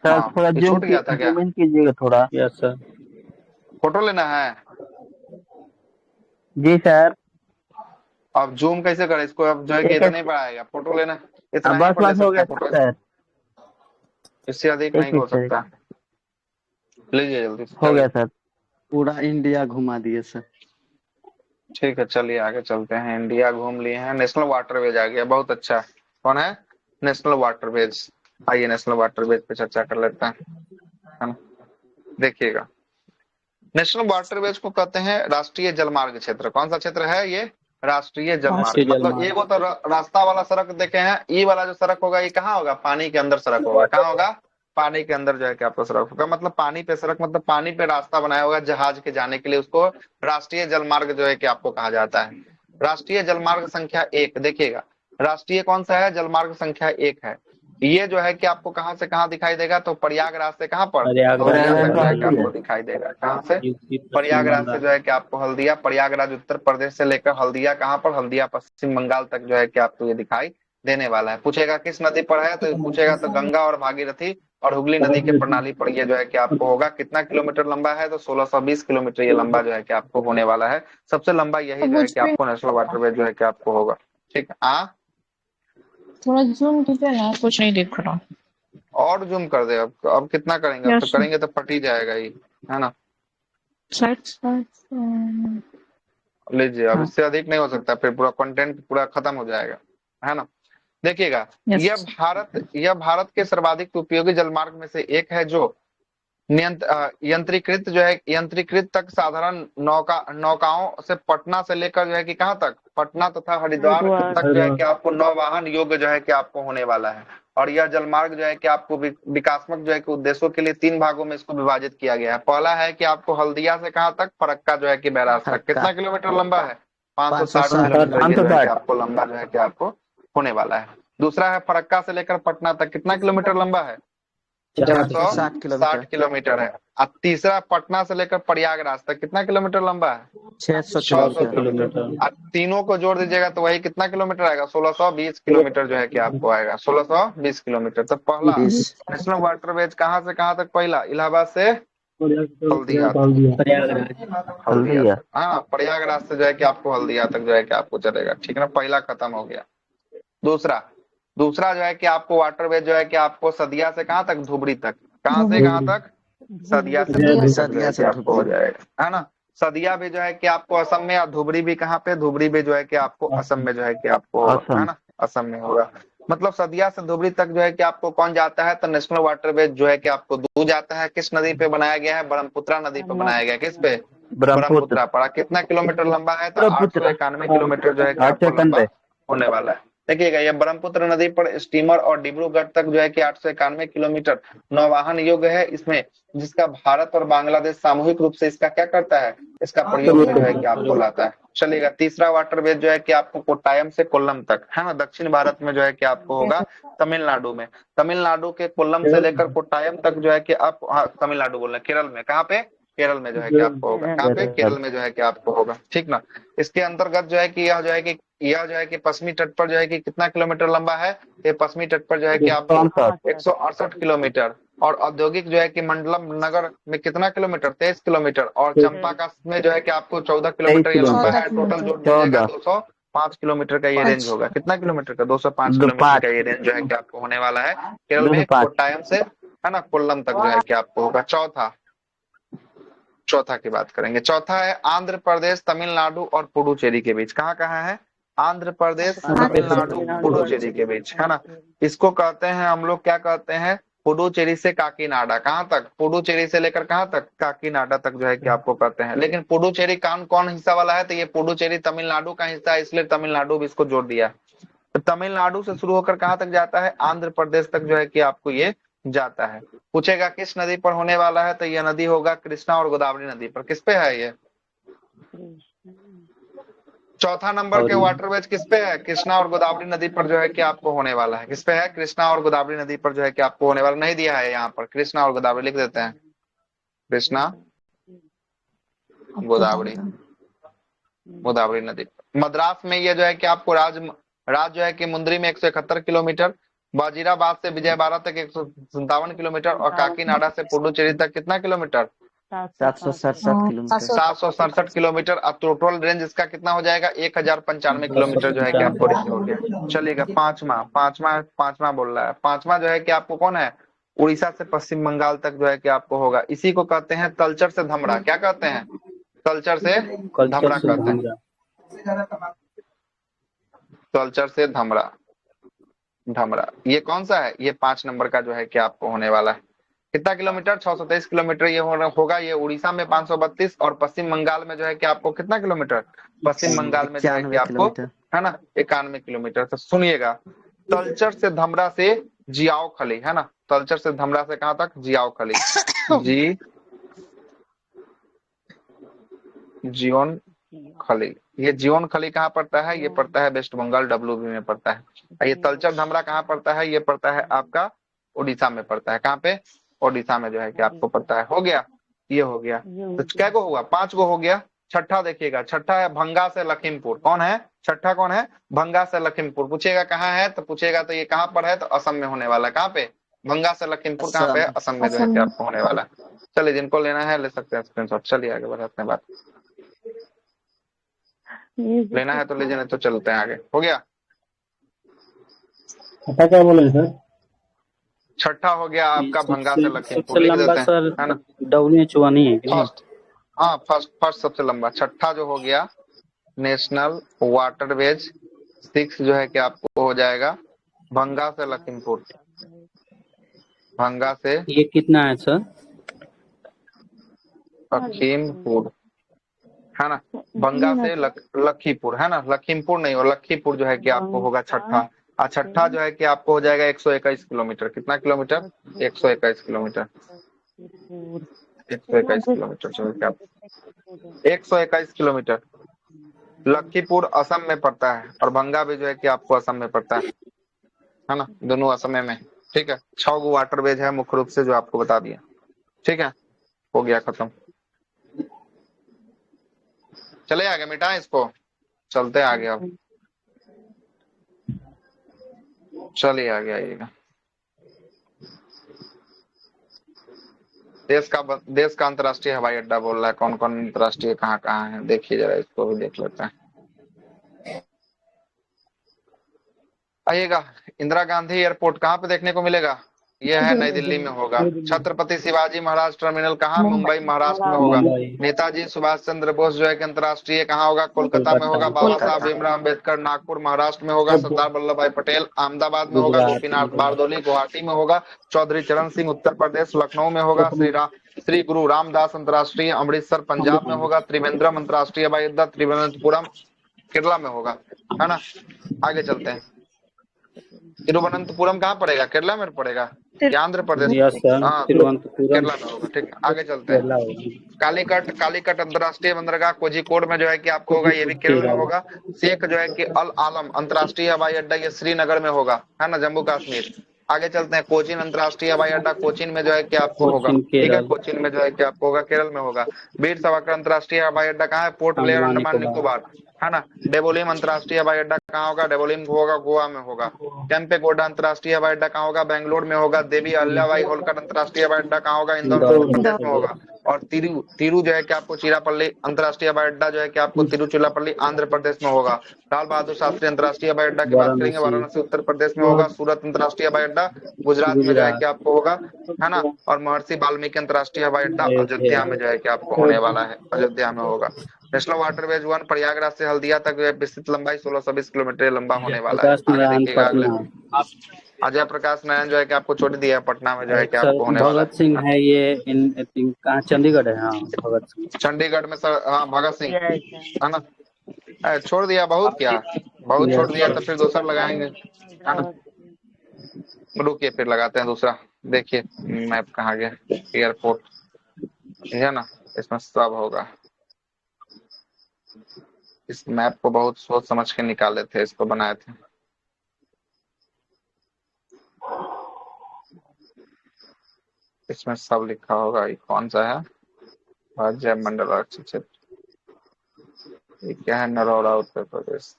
हाँ, थोड़ा ये जूम छूट गया था क्या? कीजिएगा थोड़ा। Yes sir. फोटो लेना है? जी सर। अब जूम कैसे करें इसको? अब जो है कि इतना ही बढ़ाएगा, फोटो लेना इतना ही पर ले हो सकते गया हैं फोटो, सर। इससे अधिक नहीं हो सकता। लीजिए जल्दी से। हो गया सर। पूरा इंडिया घुमा दिए सर। ठीक है, चलिए आगे चलते हैं। इंडिया घूम लिए हैं। नेशनल वाटरवेज आ गया, बहुत अच्छा। कौन है? National waterways. आइए नेशनल वाटरवेज पे चर्चा कर लेते हैं, है ना। देखिएगा, नेशनल वाटरवेज को कहते हैं राष्ट्रीय जलमार्ग क्षेत्र। कौन सा क्षेत्र है ये? राष्ट्रीय जलमार्ग। मतलब ये वो तो रास्ता वाला सड़क देखे हैं, ये वाला जो सड़क होगा ये कहाँ होगा? पानी के अंदर सड़क होगा। कहाँ होगा? पानी के अंदर जो है कि आपका सड़क होगा। मतलब पानी पे सड़क, मतलब पानी पे रास्ता बनाया होगा जहाज के जाने के लिए, उसको राष्ट्रीय जलमार्ग जो है कि आपको कहा जाता है। राष्ट्रीय जलमार्ग संख्या 1 देखिएगा, राष्ट्रीय कौन सा है? जलमार्ग संख्या 1 है। ये जो है कि आपको कहाँ से कहाँ दिखाई देगा? तो प्रयागराज से कहाँ पर? हल्दिया तक जो है कि आपको दिखाई देगा। कहाँ से? प्रयागराज से जो है कि आपको हल्दिया, प्रयागराज उत्तर प्रदेश से लेकर हल्दिया कहाँ पर? हल्दिया पश्चिम बंगाल तक जो है कि आपको ये दिखाई देने वाला है। पूछेगा किस नदी पर है, तो पूछेगा तो गंगा और भागीरथी और हुगली नदी के प्रणाली पर ये जो है कि आपको होगा। कितना किलोमीटर लंबा है? तो 1620 किलोमीटर ये लंबा जो है कि आपको होने वाला है। सबसे लंबा यही जो है कि आपको नेशनल वाटरवे जो है कि आपको होगा, ठीक है। थोड़ा जूम कीजिए ना, कुछ नहीं दिख रहा। और जूम कर दे। अब कितना करेंगे? अब तो करेंगे तो फट ही जाएगा ही, है ना। लीजिए, अब इससे अधिक नहीं हो सकता, फिर पूरा कंटेंट पूरा खत्म हो जाएगा, है ना। देखिएगा, यह भारत के सर्वाधिक उपयोगी जलमार्ग में से एक है, जो यंत्रीकृत जो है, यंत्रीकृत तक साधारण नौकाओं से पटना से लेकर जो है कि कहाँ तक? पटना तथा हरिद्वार तक जो है कि आपको नौवाहन योग्य जो है कि आपको होने वाला है। और यह जलमार्ग जो है कि आपको विकासात्मक जो है कि उद्देश्यों के लिए 3 भागों में इसको विभाजित किया गया है। पहला है कि आपको हल्दिया से कहाँ तक? फरक्का जो है कि बैराज तक। कितना किलोमीटर लंबा है? 560 किलोमीटर ये जो है कि आपको लंबा जो है कि आपको होने वाला है। दूसरा है फरक्का से लेकर पटना तक। कितना किलोमीटर लंबा है? 460 460 किलोमीटर है। और तीसरा पटना से लेकर प्रयागराज तक कितना किलोमीटर लंबा है? 600 600 किलोमीटर। किलोमीटर। और तीनों को जोड़ दीजिएगा तो वही कितना किलोमीटर आएगा? 1620 किलोमीटर जो है कि आपको आएगा, 1620 किलोमीटर। तो पहला 20 नेशनल वाटरवेज कहाँ से कहाँ तक? पहला इलाहाबाद से हल्दिया, हल्दिया। हाँ प्रयागराज से जो है कि आपको हल्दिया तक जो है कि आपको चलेगा, ठीक है ना। पहला खत्म हो गया। दूसरा दूसरा जो है कि आपको वाटरवेज जो है कि आपको सदिया से कहाँ तक? धुबरी तक। कहाँ से कहाँ तक? सदिया से धुबरी तक जो है कि आपको हो जाएगा, है ना। सदिया भी जो है कि आपको असम में, और धुबरी भी कहाँ पे? धुबरी भी जो है कि आपको असम में जो है कि आपको होगा, है ना, असम में होगा। मतलब सदिया से धुबरी तक जो है कि आपको कौन जाता है? तो नेशनल वाटरवेज जो है कि आपको दूर जाता है। किस नदी पे बनाया गया है? ब्रह्मपुत्रा नदी पे बनाया गया है। किस पे? ब्रह्मपुत्रा पड़ा। कितना किलोमीटर लंबा है? तो 891 किलोमीटर जो है कि आपको लंबा होने वाला है। देखिएगा, ये ब्रह्मपुत्र नदी पर स्टीमर और डिब्रूगढ़ तक जो है कि 891 किलोमीटर नौवाहन योग्य है इसमें, जिसका भारत और बांग्लादेश सामूहिक रूप से इसका क्या करता है? इसका प्रयोग में जो है कि आपको लाता है। चलिएगा, तीसरा वाटरवेज जो है कि आपको कोट्टायम से कोल्लम तक, है ना, दक्षिण भारत में जो है कि आपको होगा तमिलनाडु में। तमिलनाडु के कोल्लम से लेकर कोट्टायम तक जो है कि आप, हाँ तमिलनाडु बोल रहे हैं, केरल में। कहाँ पे? केरल में जो है कि आपको होगा। कहाँ पे? केरल में जो है कि आपको होगा, ठीक ना। इसके अंतर्गत जो है कि यह जो है कि पश्चिमी तट पर जो है कि कितना किलोमीटर लंबा है? ये पश्चिमी तट पर जो है कि आपको 168 किलोमीटर। और औद्योगिक जो है कि मंडलम नगर में कितना किलोमीटर? 23 किलोमीटर। और चंपाका में जो है कि आपको 14 किलोमीटर ये लंबा है। टोटल जोड़ दीजिएगा 205 किलोमीटर का ये रेंज होगा। कितना किलोमीटर का? 205 किलोमीटर का ये रेंज जो है कि आपको होने वाला है केरल में, कोट्टायम से, है ना, कोल्लम तक जो है कि आपको होगा। चौथा की बात करेंगे। चौथा है आंध्र प्रदेश, तमिलनाडु और पुडुचेरी के बीच। कहाँ कहाँ है? आंध्र प्रदेश, तमिलनाडु, पुडुचेरी के बीच, है ना। इसको कहते हैं हम लोग, क्या कहते हैं? पुडुचेरी से काकीनाडा। कहाँ तक? पुडुचेरी से लेकर कहाँ तक? काकीनाडा तक जो है कि आपको कहते हैं। लेकिन पुडुचेरी कौन हिस्सा वाला है? तो ये पुडुचेरी तमिलनाडु का हिस्सा है, इसलिए तमिलनाडु भी इसको जोड़ दिया। तो तमिलनाडु से शुरू होकर कहाँ तक जाता है? आंध्र प्रदेश तक जो है कि आपको ये जाता है। पूछेगा किस नदी पर होने वाला है? तो यह नदी होगा कृष्णा और गोदावरी नदी पर। किस पे है ये? चौथा नंबर के वाटरवेज किस पे है? कृष्णा और गोदावरी नदी पर जो है कि आपको होने वाला है। किस पे है? कृष्णा और गोदावरी नदी पर जो है कि आपको होने वाला। नहीं दिया है यहाँ पर, कृष्णा और गोदावरी लिख देते हैं। कृष्णा गोदावरी नदी पर। मद्रास में ये जो है कि आपको राज जो है कि मुंद्री में 171 किलोमीटर, वजीराबाद से विजयवाड़ा तक 157 किलोमीटर, और काकीनाडा से पुडुचेरी तक कितना किलोमीटर? 767 किलोमीटर। अब टोटल रेंज इसका कितना हो जाएगा? 1095 किलोमीटर जो है कि आपको रेंज हो गया। चलिएगा, पांचवा बोल रहा है। पांचवा जो है कि आपको कौन है? उड़ीसा से पश्चिम बंगाल तक जो है कि आपको होगा। इसी को कहते हैं तलचर से धमरा। क्या कहते हैं? तलचर से धमरा कहते हैं। तलचर से धमरा। ये कौन सा है? ये 5 नंबर का जो है कि आपको होने वाला है। कितना किलोमीटर? 623 किलोमीटर ये होगा। ये उड़ीसा में 532, और पश्चिम बंगाल में जो है कि आपको कितना किलोमीटर? पश्चिम बंगाल में जो है कि आपको, है ना, 91 किलोमीटर। तो सुनिएगा, तलचर से धमरा से जियाओ खली, है ना, तलचर से धमरा से कहाँ तक? जियाओ खली। जीवन खली। ये जीवन खली कहाँ पड़ता है? ये पड़ता है वेस्ट बंगाल, WB में पड़ता है। ये तलचर धमरा कहाँ पड़ता है? ये पड़ता है आपका उड़ीसा में पड़ता है। कहाँ पे? ओडिशा में जो है कि आपको पड़ता है। हो गया, ये हो गया। तो क्या को हुआ? 5 गो हो गया। छठा देखिएगा, छठा है भंगा से लखीमपुर। कौन है? छठा कौन है? भंगा से लखीमपुर। पूछेगा कहाँ है? तो पूछेगा तो ये कहाँ पर है? तो असम में होने वाला है। कहाँ पे? भंगा से लखीमपुर कहाँ पे है? असम में जो है कि आपको होने वाला है। चलिए, जिनको लेना है ले सकते हैं स्क्रीनशॉट। चलिए आगे बढ़ाते हैं बात। लेना है तो लीजिए, नहीं तो चलते हैं आगे। हो गया? क्या बोले सर? छठा हो गया आपका भंगा से लखीमपुर। लिख देते हैं, है ना। WH1 ही है। फर्स्ट, हाँ फर्स्ट सबसे लंबा। छठा जो हो गया नेशनल वाटरवेज 6 जो है कि आपको हो जाएगा भंगा से लखीमपुर। भंगा से ये कितना है सर? लखीमपुर, है ना। भंगा से लखीमपुर, है ना, लखीमपुर नहीं हो, लखीमपुर जो है कि आपको होगा छठा। और छठा जो है कि आपको हो जाएगा 121 किलोमीटर। कितना किलोमीटर? 121 किलोमीटर। 121 किलोमीटर जो है कि आप 121 किलोमीटर। लखीमपुर असम में पड़ता है, और भंगा भी जो है कि आपको असम में पड़ता है ना, दोनों असम में। ठीक है, 6 गो वाटरवेज है मुख्य रूप से जो आपको बता दिया। ठीक है, हो गया खत्म। चले आगे, मिटाएं इसको, चलते आगे अब, चलिए आगे आइएगा। देश का अंतर्राष्ट्रीय हवाई अड्डा बोल रहा है, कौन कौन अंतर्राष्ट्रीय कहाँ कहाँ है, देखिए जरा, इसको भी देख लेते हैं। आइएगा, इंदिरा गांधी एयरपोर्ट कहाँ पे देखने को मिलेगा? यह है नई दिल्ली में होगा। छत्रपति शिवाजी महाराज टर्मिनल कहाँ? मुंबई महाराष्ट्र में होगा। मुंबई, नेताजी सुभाष चंद्र बोस जो है कि अंतर्राष्ट्रीय कहाँ होगा? कोलकाता में होगा। बाबा साहब भीमराव अम्बेडकर नागपुर महाराष्ट्र में होगा। सरदार वल्लभ भाई पटेल अहमदाबाद में होगा। गुजरात गोपीनाथ बारदोली गुवाहाटी में होगा। चौधरी चरण सिंह उत्तर प्रदेश लखनऊ में होगा। श्री गुरु रामदास अंतर्राष्ट्रीय अमृतसर पंजाब में होगा। त्रिवेंद्रम अंतर्राष्ट्रीय हवाई अड्डा तिरुवनंतपुरम केरला में होगा, है ना। आगे चलते हैं, तिरुवनंतपुरम कहाँ पड़ेगा? केरला में पड़ेगा या आंध्र प्रदेश? यस सर, हाँ, तिरुवनंतपुरम केरला में होगा। ठीक है, आगे चलते हैं। केरला होगा। कालीकट अंतर्राष्ट्रीय बंदरगाह कोझिकोड में जो है कि आपको होगा, ये भी केरल में होगा। शेख जो है कि अल आलम अंतर्राष्ट्रीय हवाई अड्डा ये श्रीनगर में होगा, है ना, जम्मू कश्मीर। आगे चलते हैं, कोचीन अंतर्राष्ट्रीय हवाई अड्डा कोचीन में जो है कि आपको होगा। कोचीन ठीक है, केरल, कोचीन में जो है कि आपको होगा, केरल में होगा। वीर सावरकर अंतर्राष्ट्रीय हवाई अड्डा कहाँ है? पोर्ट ब्लेयर अंडमान अंडमान निकोबार, निकोबार, है ना। डेबोलिम अंतर्राष्ट्रीय हवाई अड्डा कहाँ होगा? डेबोलिम होगा गोवा में होगा। केम्पेगौड़ा अंतर्राष्ट्रीय हवाई अड्डा कहाँ होगा? बेंगलोर में होगा। देवी अहिल्याबाई होलकर अंतर्राष्ट्रीय हवाई अड्डा कहाँ होगा? इंदौर इंदौर मध्य प्रदेश में होगा। और तिरु जो है कि आपको चिरापल्ली अंतर्राष्ट्रीय हवाई अड्डा जो है कि आपको तिरुचिरापल्ली आंध्र प्रदेश में होगा। लाल बहादुर शास्त्री अंतर्राष्ट्रीय हवाई अड्डा की बात करेंगे, वाराणसी उत्तर प्रदेश में होगा। सूरत अंतर्राष्ट्रीय हवाई अड्डा गुजरात में जो है कि आपको होगा, है ना। और महर्षि वाल्मीकि अंतर्राष्ट्रीय हवाई अड्डा अयोध्या में जो है कि आपको होने वाला है, अयोध्या में होगा। नेशनल वाटरवेज 1 प्रयागराज से हल्दिया तक विस्तृत लंबाई 1620 किलोमीटर लंबा होने वाला है। प्रकाश आगे नारायण देखिएगा अगले, पटना। अजय प्रकाश नारायण जो है कि आपको छोड़ दिया है, पटना में जो है कि सर आपको होने वाला भगत सिंह है, ये कहाँ? चंडीगढ़ है। हाँ, भगत सिंह चंडीगढ़ में सर, हाँ भगत सिंह, है ना। छोड़ दिया, बहुत क्या, बहुत छोड़ दिया, तो फिर दूसरा लगाएंगे, है ना। रुकिए फिर लगाते हैं दूसरा। देखिए मैप कहाँ गया, एयरपोर्ट है ना, इसमें सब होगा। इस मैप को बहुत सोच समझ के निकाले थे, इसको बनाए थे। इसमें सब लिखा होगा। ये कौन सा है? राज्य मंडल आरक्षित क्षेत्र, ये क्या है? नरोड़ा उत्तर प्रदेश।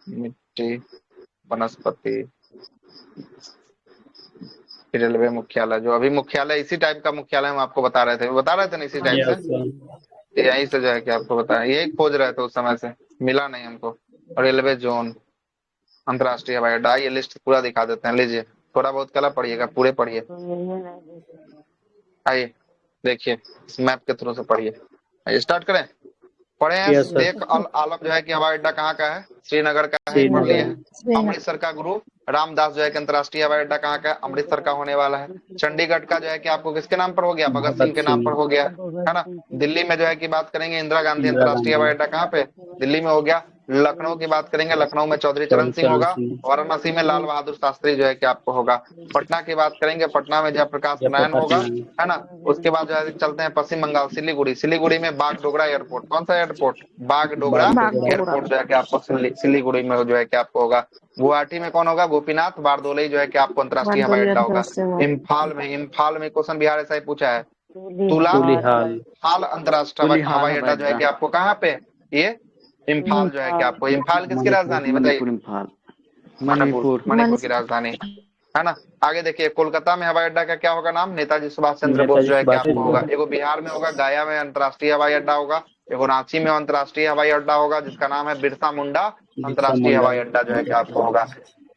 मिट्टी वनस्पति, रेलवे मुख्यालय, जो अभी मुख्यालय इसी टाइप का मुख्यालय हम आपको बता रहे थे ना, इसी टाइप यस से। सर, यहीं से जो है कि आपको बताया, यही खोज रहे थे उस समय से, मिला नहीं हमको। रेलवे जोन अंतर्राष्ट्रीय हवाई अड्डा, ये लिस्ट पूरा दिखा देते हैं, लीजिए। थोड़ा बहुत कला पढ़िएगा, पूरे पढ़िए। आइए देखिए, इस मैप के थ्रू से पढ़िए। आइए स्टार्ट करें, पढ़े हैं। Yes sir. शेख अल आलम जो है कि हवाई अड्डा कहाँ का है? श्रीनगर का है, पढ़ लिए हैं। अमृतसर का गुरु रामदास जो है कि अंतर्राष्ट्रीय हवाई अड्डा कहाँ का है? अमृतसर का होने वाला है। चंडीगढ़ का जो है कि आपको किसके नाम पर हो गया? भगत सिंह के नाम पर हो गया, है ना। दिल्ली में जो है कि बात करेंगे, इंदिरा गांधी अंतर्राष्ट्रीय हवाई अड्डा कहाँ पे? दिल्ली में हो गया। लखनऊ की बात करेंगे, लखनऊ में चौधरी चरण सिंह होगा। वाराणसी में लाल बहादुर शास्त्री जो है कि आपको होगा। पटना की बात करेंगे, पटना में जयप्रकाश नारायण होगा, है ना। उसके बाद जो है चलते हैं पश्चिम बंगाल, सिलीगुड़ी में बागडोगरा एयरपोर्ट। कौन सा एयरपोर्ट? बागडोगरा एयरपोर्ट जो है कि आपको सिलीगुड़ी में जो है कि आपको होगा। गुवाहाटी में कौन होगा? गोपीनाथ बारदोली जो है कि आपको अंतर्राष्ट्रीय हवाई अड्डा होगा। इम्फाल में क्वेश्चन बिहार ऐसा ही पूछा है, तुलाहाल अंतर्राष्ट्रीय हवाई अड्डा जो है कि आपको कहाँ पे? ये इम्फाल जो है कि आपको, इम्फाल किसकी राजधानी बताइए? मणिपुर की राजधानी, है ना। आगे देखिए, कोलकाता में हवाई अड्डा का क्या होगा नाम? नेताजी सुभाष चंद्र बोस जो है कि आपको होगा। एगो बिहार में होगा, गया में अंतर्राष्ट्रीय हवाई अड्डा होगा। एगो रांची में अंतर्राष्ट्रीय हवाई अड्डा होगा जिसका नाम है बिरसा मुंडा अंतर्राष्ट्रीय हवाई अड्डा जो है कि आपको होगा।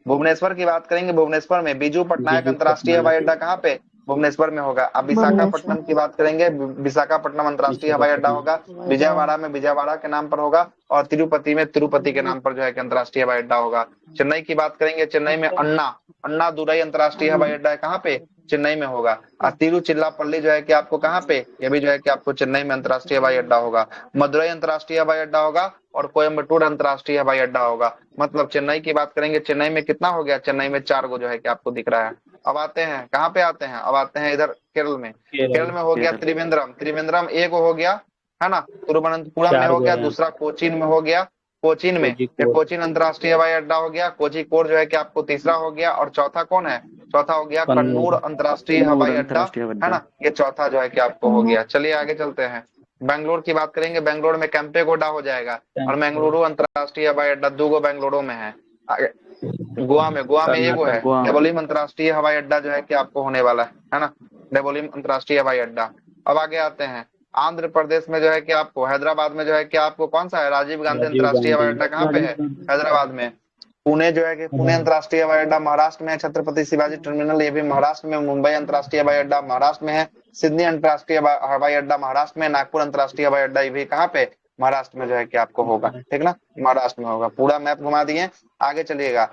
भुवनेश्वर की बात करेंगे, भुवनेश्वर में बीजू पटनायक अंतर्राष्ट्रीय हवाई अड्डा कहाँ पे? भुवनेश्वर में होगा। अब विशाखापट्टनम की बात करेंगे, विशाखापट्टनम अंतर्राष्ट्रीय हवाई अड्डा होगा। विजयवाड़ा में विजयवाड़ा के नाम पर होगा। और तिरुपति में तिरुपति के नाम पर जो है कि अंतर्राष्ट्रीय हवाई अड्डा होगा। चेन्नई की बात करेंगे, चेन्नई में अन्ना दुरई अंतर्राष्ट्रीय हवाई अड्डा है, कहाँ पे? चेन्नई में होगा। और तिरुचिरापल्ली जो है कि आपको कहाँ पे? ये भी जो है कि आपको चेन्नई में अंतर्राष्ट्रीय हवाई अड्डा होगा। मदुरई अंतर्राष्ट्रीय हवाई अड्डा होगा और कोयम्बटूर अंतर्राष्ट्रीय हवाई अड्डा होगा। मतलब चेन्नई की बात करेंगे, चेन्नई में कितना हो गया? चेन्नई में 4 गो जो है कि आपको दिख रहा है। अब आते हैं कहाँ पे आते हैं? अब आते हैं इधर केरल में। केरल में हो गया त्रिवेंद्रम एक हो गया, है ना। तिरुवनंतपुरम में हो गया, दूसरा कोचीन में हो गया, कोचीन में, ये कोझिकोड। कोचीन अंतर्राष्ट्रीय हवाई अड्डा हो गया। कोझिकोड जो है कि आपको तीसरा हो गया, और चौथा कौन है? चौथा हो गया कन्नूर कन्नूर। अंतर्राष्ट्रीय कन्नूर हवाई अड्डा, अंतर्राष्ट्रीय है अड्डा। ना, ये चौथा जो है कि आपको हो गया। चलिए आगे चलते हैं, बेंगलोर की बात करेंगे। बेंगलोर में कैंपेगोडा हो जाएगा, और मंगलुरु अंतर्राष्ट्रीय हवाई अड्डा दूगो बेंगलुरु में है। आगे गोवा में एगो है, कर्नाटक। गोवा। डेबोलिम अंतर्राष्ट्रीय हवाई अड्डा जो है कि आपको होने वाला है ना, डेबोलिम अंतर्राष्ट्रीय हवाई अड्डा। अब आगे आते हैं, आंध्र प्रदेश में जो है कि आपको हैदराबाद में जो है कि आपको कौन सा है? राजीव गांधी राजीव अंतर्राष्ट्रीय हवाई गांधी। अड्डा कहाँ पे है? हैदराबाद में। पुणे जो है कि पुणे अंतर्राष्ट्रीय हवाई अड्डा महाराष्ट्र में है। छत्रपति शिवाजी टर्मिनल ये भी महाराष्ट्र में। मुंबई अंतर्राष्ट्रीय हवाई अड्डा महाराष्ट्र में है। सिडनी अंतर्राष्ट्रीय हवाई अड्डा महाराष्ट्र में। नागपुर अंतर्राष्ट्रीय हवाई अड्डा ये भी कहाँ पे? महाराष्ट्र में जो है कि आपको होगा, ठीक ना, महाराष्ट्र में होगा। पूरा मैप घुमा दिए, आगे चलिएगा।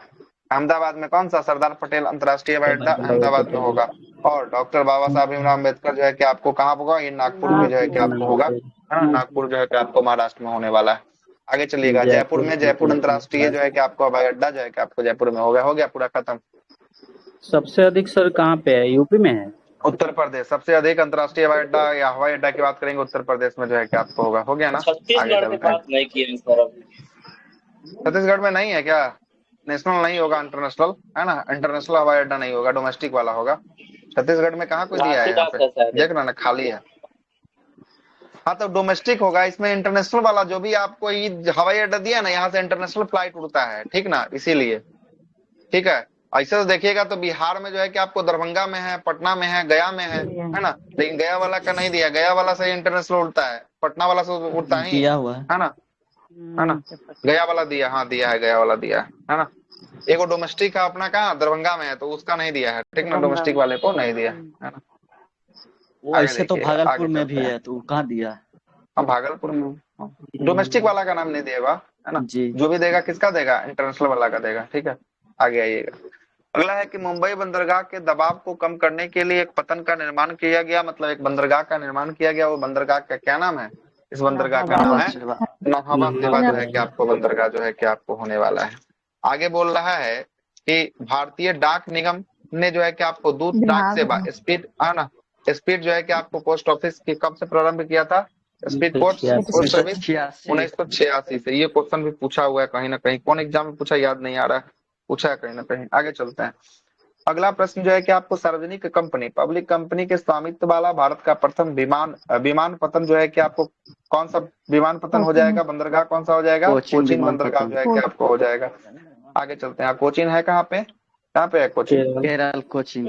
अहमदाबाद में कौन सा? सरदार पटेल अंतर्राष्ट्रीय हवाई अड्डा अहमदाबाद में होगा। और डॉक्टर बाबा साहब भीमराव अम्बेडकर जो है कि आपको कहाँ होगा? ये नागपुर में जो है कि आपको होगा, है ना, नागपुर जो है कि आपको महाराष्ट्र में होने वाला है। आगे चलिएगा, जयपुर में जयपुर अंतर्राष्ट्रीय जो है कि आपको हवाई अड्डा जो है कि आपको जयपुर में होगा। हो गया पूरा खत्म। सबसे अधिक सर कहाँ पे है? यूपी में है। उत्तर प्रदेश सबसे अधिक अंतर्राष्ट्रीय हवाई अड्डा या हवाई अड्डा की बात करेंगे, उत्तर प्रदेश में जो है कि आपको होगा। हो गया ना, आगे चलते हैं। नहीं किए सर अभी। छत्तीसगढ़ में नहीं है क्या? नेशनल नहीं होगा, इंटरनेशनल है ना, इंटरनेशनल हवाई अड्डा नहीं होगा, डोमेस्टिक वाला होगा। छत्तीसगढ़ में कहाँ कोई दिया है? यहाँ पे देख रहा ना, खाली है। हाँ तो डोमेस्टिक होगा, इसमें इंटरनेशनल वाला जो भी आपको ये हवाई अड्डा दिया ना, यहाँ से इंटरनेशनल फ्लाइट उड़ता है, ठीक ना, इसीलिए। ठीक है, ऐसे तो देखिएगा तो बिहार में जो है कि आपको दरभंगा में है, पटना में है, गया में है ना, लेकिन गया वाला का नहीं दिया। गया वाला से इंटरनेशनल उड़ता है, पटना वाला से उड़ता ही दिया हुआ है ना, है ना। गया वाला दिया, हाँ दिया है, गया वाला दिया है ना। एगो डोमेस्टिक है अपना कहाँ? दरभंगा में है, तो उसका नहीं दिया है, ठीक ना, डोमेस्टिक वाले को नहीं दिया, है ना। वो ऐसे तो भागलपुर में भी है, तो कहाँ दिया? हाँ भागलपुर में डोमेस्टिक वाला का नाम नहीं देगा, है ना जी। जो भी देगा किसका देगा? इंटरनेशनल वाला का देगा, ठीक है। आगे आइएगा, अगला है कि मुंबई बंदरगाह के दबाव को कम करने के लिए एक पतन का निर्माण किया गया, मतलब एक बंदरगाह का निर्माण किया गया। वो बंदरगाह का क्या नाम है? इस बंदरगाह का नाम है नाभावा सेवा जो है कि आपको बंदरगाह जो है कि आपको होने वाला है। आगे बोल रहा है कि भारतीय डाक निगम ने जो है कि आपको दूत डाक सेवा स्पीड, है ना, स्पीड जो है कि आपको पोस्ट ऑफिस की कब से प्रारंभ किया था? स्पीड पोस्ट सर्विस 1986 से। ये क्वेश्चन भी पूछा हुआ है कहीं ना कहीं, कौन एग्जाम में पूछा याद नहीं आ रहा है, पूछा है कहीं ना कहीं। आगे चलते हैं, अगला प्रश्न जो है कि आपको सार्वजनिक कंपनी, पब्लिक कंपनी के स्वामित्व वाला भारत का प्रथम विमान पतन जो है कि आपको कौन सा विमान पतन हो जाएगा? बंदरगाह कौन सा हो जाएगा? कोचीन बंदरगाह जो है कि आपको हो जाएगा। आगे चलते हैं, कोचीन है कहाँ पे? कहाँ पे है कोचीन? केरल, कोचीन,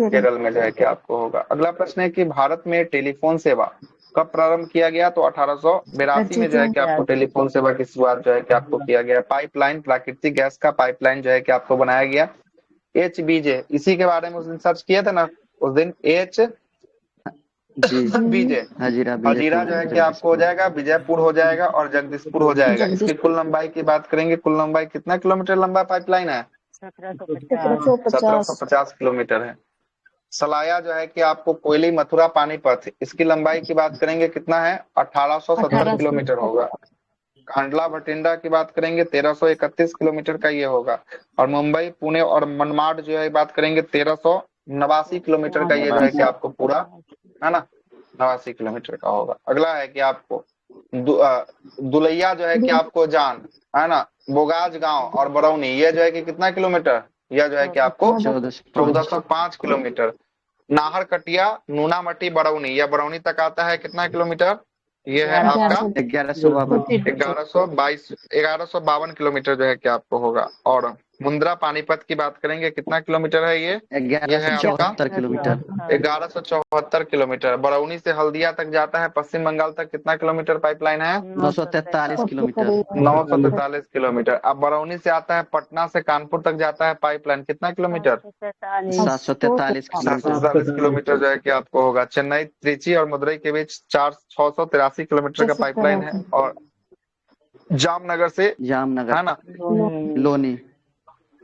केरल में जो है कि आपको होगा। अगला प्रश्न है कि भारत में टेलीफोन सेवा कब प्रारंभ किया गया? तो 1882 में जो है कि आपको टेलीफोन सेवा की शुरुआत जो है कि आपको किया गया। पाइपलाइन, प्राकृतिक गैस का पाइपलाइन जो है कि आपको बनाया गया। HBJ, इसी के बारे में उस दिन सर्च किया था ना, उस दिन HBJ हजीरा जो है कि आपको हो जाएगा, विजयपुर हो जाएगा, और जगदीशपुर हो जाएगा। इसकी कुल लंबाई की बात करेंगे, कुल लंबाई कितना किलोमीटर लंबा पाइपलाइन है? 1750 किलोमीटर है। सलाया जो है कि आपको कोयली मथुरा पानीपत, इसकी लंबाई की बात करेंगे कितना है? 1870 किलोमीटर होगा। खांडला भटिंडा की बात करेंगे 1331 किलोमीटर का ये होगा। और मुंबई, पुणे और मनमाड जो है बात करेंगे 1389 किलोमीटर का ये जो है कि आपको पूरा, है ना, 89 किलोमीटर का होगा। अगला है कि आपको दुलैया जो है कि आपको जान, है ना, बोगाज गांव और बरौनी, ये जो है कि कितना किलोमीटर? यह जो है कि आपको 1405 किलोमीटर। नाहर कटिया, नूनामटी, बरौनी, यह बरौनी तक आता है, कितना किलोमीटर? ये है आपका 1152 किलोमीटर जो है कि आपको होगा। और मुंद्रा पानीपत की बात करेंगे, कितना किलोमीटर है ये? 1174 किलोमीटर। 1174 किलोमीटर। बरौनी से हल्दिया तक जाता है, पश्चिम बंगाल तक, कितना किलोमीटर पाइपलाइन है? 943 किलोमीटर। 943 किलोमीटर। अब बरौनी से आता है, पटना से कानपुर तक जाता है पाइपलाइन, कितना किलोमीटर? 743 743 किलोमीटर जो है कि आपको होगा। चेन्नई, त्रिची और मदुरई के बीच 683 किलोमीटर का पाइपलाइन है। और जामनगर से, जामनगर, है ना,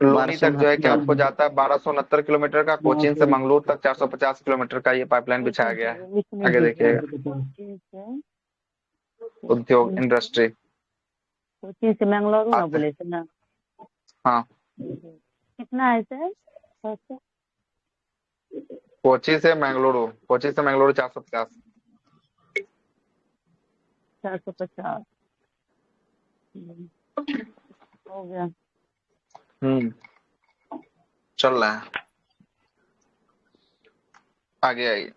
लोनी तक जो है कि आपको जाता है 1269 किलोमीटर का। कोचीन से मंगलुरु तक 450 किलोमीटर का ये पाइपलाइन बिछाया गया है। आगे देखिएगा, उद्योग, इंडस्ट्री, कोचीन से मंगलुरु ना बोले थे ना? हाँ, कितना है सर? कोची से मंगलुरु 450। 450। हो गया। चल रहा है। आगे आइए,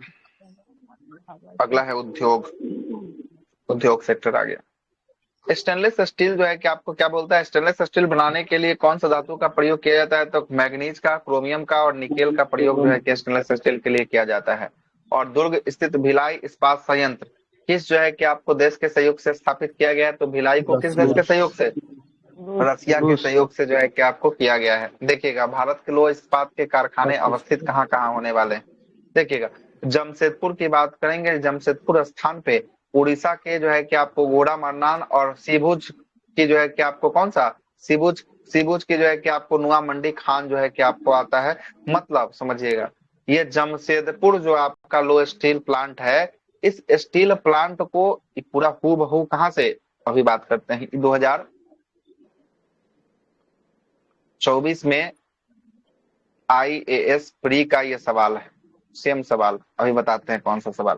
अगला है उद्योग। उद्योग सेक्टर आ गया। स्टेनलेस स्टील जो है कि आपको क्या बोलता है, स्टेनलेस स्टील बनाने के लिए कौन सा धातु का प्रयोग किया जाता है, तो मैग्नीज का, क्रोमियम का और निकेल का प्रयोग जो है कि स्टेनलेस स्टील के लिए किया जाता है। और दुर्ग स्थित भिलाई इस्पात संयंत्र किस जो है कि आपको देश के सहयोग से स्थापित किया गया है, तो भिलाई को किस देश के सहयोग से, रसिया के सहयोग से जो है कि आपको किया गया है। देखिएगा भारत के लौह इस्पात के कारखाने अवस्थित कहाँ कहाँ होने वाले हैं। देखिएगा जमशेदपुर की बात करेंगे, जमशेदपुर स्थान पे उड़ीसा के जो है कि आपको गोड़ा मन्नान और सीभुज की जो है कि आपको कौन सा, सीबुज की जो है कि आपको नुआ मंडी खान जो है कि आपको आता है। मतलब समझिएगा ये जमशेदपुर जो आपका लो स्टील प्लांट है, इस स्टील प्लांट को पूरा हूबहू कहां से, अभी बात करते हैं 2024 में IAS प्री का ये सवाल है, सेम सवाल अभी बताते हैं कौन सा सवाल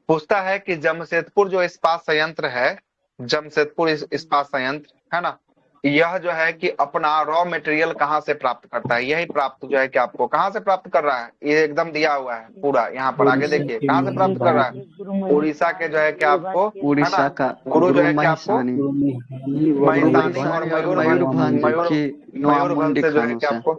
पूछता है कि जमशेदपुर जो इस्पात संयंत्र है, जमशेदपुर इस्पात संयंत्र है ना, यह जो है कि अपना रॉ मटेरियल कहां से प्राप्त करता है, यही प्राप्त जो है कि आपको कहां से प्राप्त कर रहा है, ये एकदम दिया हुआ है पूरा यहाँ पर। आगे देखिए कहां से प्राप्त कर रहा है, उड़ीसा के जो है कि आपको उड़ीसा का गुरु जो है कि आपको महिसानी और मयूरभंज से जो है कि आपको,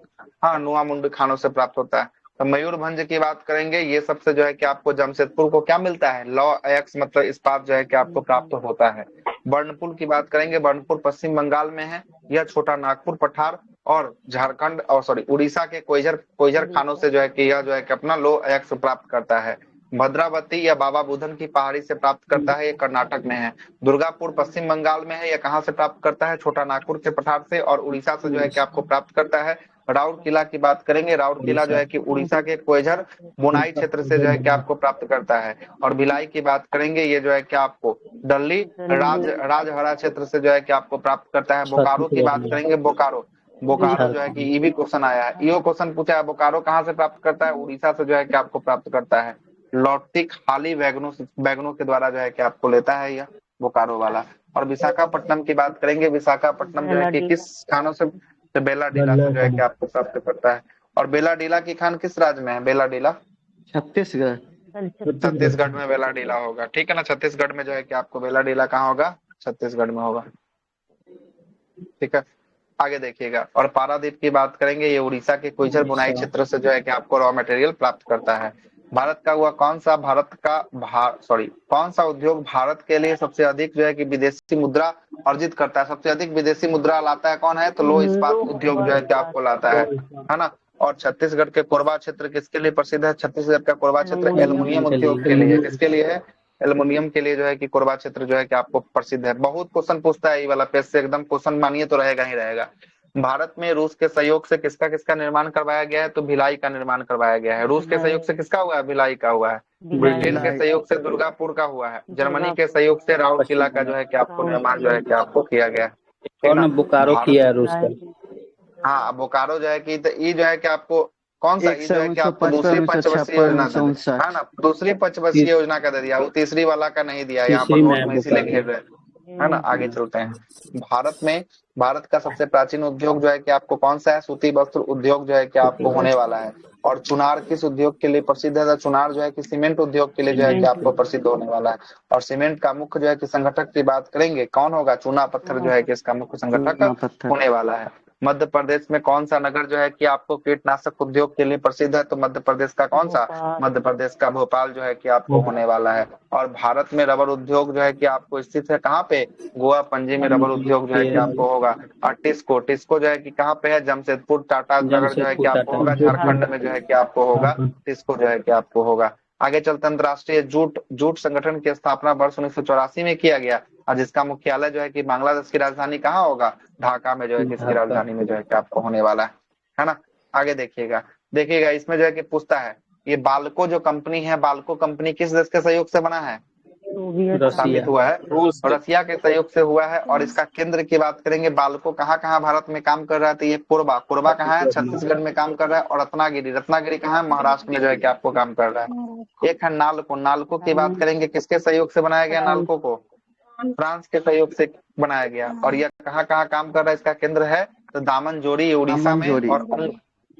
हाँ, नुआ मुंडी खानों से प्राप्त होता है। तो मयूरभंज की बात करेंगे, ये सबसे जो है कि आपको जमशेदपुर को क्या मिलता है, लॉ एक्स मतलब इस्पात जो है कि आपको प्राप्त होता है। बर्नपुर की बात करेंगे, बर्नपुर पश्चिम बंगाल में है, यह छोटा नागपुर पठार और झारखंड और उड़ीसा के कोइझर खानों से जो है कि यह जो है कि अपना लॉ एक्स प्राप्त करता है। भद्रावती या बाबा बुधन की पहाड़ी से प्राप्त करता है, ये कर्नाटक में है। दुर्गापुर पश्चिम बंगाल में है, यह कहाँ से प्राप्त करता है, छोटा नागपुर के पठार से, और उड़ीसा से जो है कि आपको प्राप्त करता है। राउरकेला की बात करेंगे, राउरकेला जो है कि उड़ीसा के कोइझर बुनाई क्षेत्र से जो है कि आपको प्राप्त करता है। और भिलाई की बात करेंगे, ये जो है कि आपको दिल्ली राजहरा क्षेत्र से जो है कि आपको प्राप्त करता है। बोकारो की बात करेंगे, बोकारो जो है कि भी क्वेश्चन आया है, यो क्वेश्चन पूछा है, बोकारो कहाँ से प्राप्त करता है, उड़ीसा से जो है कि आपको प्राप्त करता है। लॉटिक हाली वैगनों के द्वारा जो है कि आपको लेता है यह बोकारो वाला। और विशाखापट्टनम की बात करेंगे, विशाखापट्टनम जो है कि किस खानों से, बेला डीला से जो है कि आपको प्राप्त करता है। और बेला डीला की खान किस राज्य में है, बेला डीला छत्तीसगढ़ में बेला डीला होगा, ठीक है ना, छत्तीसगढ़ में जो है कि आपको बेला डीला कहाँ होगा, छत्तीसगढ़ में होगा, ठीक है। आगे देखिएगा, और पारादीप की बात करेंगे, ये उड़ीसा के कोइझर बुनाई क्षेत्र से जो है कि आपको रॉ मटेरियल प्राप्त करता है। भारत का हुआ कौन सा उद्योग भारत के लिए सबसे अधिक जो है कि विदेशी मुद्रा अर्जित करता है, सबसे अधिक विदेशी मुद्रा लाता है कौन है, तो लौह इस्पात उद्योग जो है कि आपको लाता है ना। और छत्तीसगढ़ के कोरबा क्षेत्र किसके लिए प्रसिद्ध है, छत्तीसगढ़ का कोरबा क्षेत्र एल्युमिनियम उद्योग के लिए, किसके लिए है, एल्युमिनियम के लिए जो है कि कोरबा क्षेत्र जो है कि आपको प्रसिद्ध है। बहुत क्वेश्चन पूछता है ये वाला, पेज से एकदम क्वेश्चन मानिए तो रहेगा ही रहेगा। भारत में रूस के सहयोग से किसका निर्माण करवाया गया है, तो भिलाई का निर्माण करवाया गया है। रूस के सहयोग से किसका हुआ है, भिलाई का हुआ है। ब्रिटेन के सहयोग से दुर्गापुर का हुआ है। जर्मनी के सहयोग से राउरकेला का जो है कि आपको निर्माण जो है कि आपको किया गया है। बोकारो किया है रूस का, हाँ, बोकारो जो है कि ये जो है कि आपको कौन सा, ये जो है कि आपको दूसरी पंचवर्षीय योजना है ना, दूसरी पंचवर्षीय योजना का दे दिया, वो तीसरी वाला का नहीं दिया, यहाँ पर नोट में इसीलिए घेर रहे है ना। आगे चलते हैं, भारत का सबसे प्राचीन उद्योग जो है कि आपको कौन सा है, सूती वस्त्र उद्योग जो है कि आपको होने वाला है। और चुनार किस उद्योग के लिए प्रसिद्ध है, चुनार जो है कि सीमेंट उद्योग के लिए जो है कि आपको प्रसिद्ध होने वाला है। और सीमेंट का मुख्य जो है कि संगठक की बात करेंगे, कौन होगा, चूना पत्थर जो है कि इसका मुख्य संगठक होने वाला है। मध्य प्रदेश में कौन सा नगर जो है कि आपको कीटनाशक उद्योग के लिए प्रसिद्ध है, तो मध्य प्रदेश का कौन सा, मध्य प्रदेश का भोपाल जो है कि आपको होने वाला है। और भारत में रबर उद्योग जो है कि आपको स्थित है कहाँ पे, गोवा पणजी में रबर उद्योग जो है कि आपको होगा। और टिस्को जो है कि कहाँ पे है, जमशेदपुर टाटा नगर जो है कि आपको होगा, झारखंड में जो है कि आपको होगा, टिस्को जो है कि आपको होगा। आगे चलते अंतर्राष्ट्रीय जूट संगठन की स्थापना वर्ष 1984 में किया गया, और जिसका मुख्यालय जो है कि बांग्लादेश की राजधानी कहाँ होगा, ढाका में जो है कि इसकी राजधानी में जो है कि आपको होने वाला है ना। आगे देखिएगा इसमें जो है कि पूछता है, ये बाल्को जो कंपनी है, बाल्को कंपनी किस देश के सहयोग से बना है, स्थापित हुआ है, रसिया के सहयोग से हुआ है। और इसका केंद्र की बात करेंगे, बाल्को कहाँ भारत में काम कर रहा है, तो ये कोरबा कहाँ है, छत्तीसगढ़ में काम कर रहा है। और रत्नागिरी कहाँ है, महाराष्ट्र में जो है कि आपको काम कर रहा है। एक है नालको की बात करेंगे, किसके सहयोग से बनाया गया नालको को, फ्रांस के सहयोग से बनाया गया। और यह कहाँ कहाँ काम कर रहा है, इसका केंद्र है तो दामनजोड़ी उड़ीसा में, दामनजोड़ी। और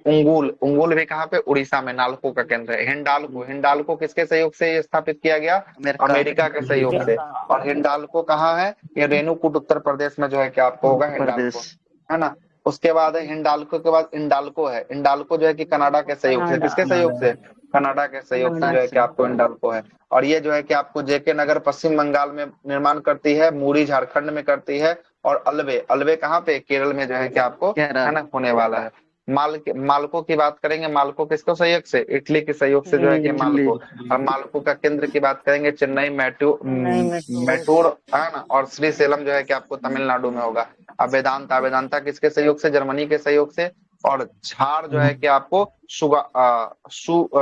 उंगुल उंगुल भी कहाँ पे, उड़ीसा में नालको का केंद्र है। हिंडाल्को हिंडाल्को किसके सहयोग से ये स्थापित किया गया, अमेरिका के सहयोग से। और हिंडाल्को कहाँ है, ये रेणुकूट उत्तर प्रदेश में जो है कि आपको होगा हिंडाल्को, प्रदेश। है ना। उसके बाद है हिंडाल्को के बाद इंडाल्को है। इंडाल्को जो है कि कनाडा के सहयोग से, किसके सहयोग से, कनाडा के सहयोग से जो है कि आपको इंडाल्को है। और ये जो है कि आपको जेके नगर पश्चिम बंगाल में निर्माण करती है, मूरी झारखंड में करती है, और अलवे अलवे कहाँ पे, केरल में जो है कि आपको है ना होने वाला है। मालको की बात करेंगे, मालको किसको सहयोग से, इटली के सहयोग से जो है कि मालको। और मालको का केंद्र की बात करेंगे चेन्नई मैटूर है ना, और श्रीशैलम जो है कि आपको तमिलनाडु में होगा। अब वेदांता वेदांता किसके सहयोग से, जर्मनी के सहयोग से। और झार जो है कि आपको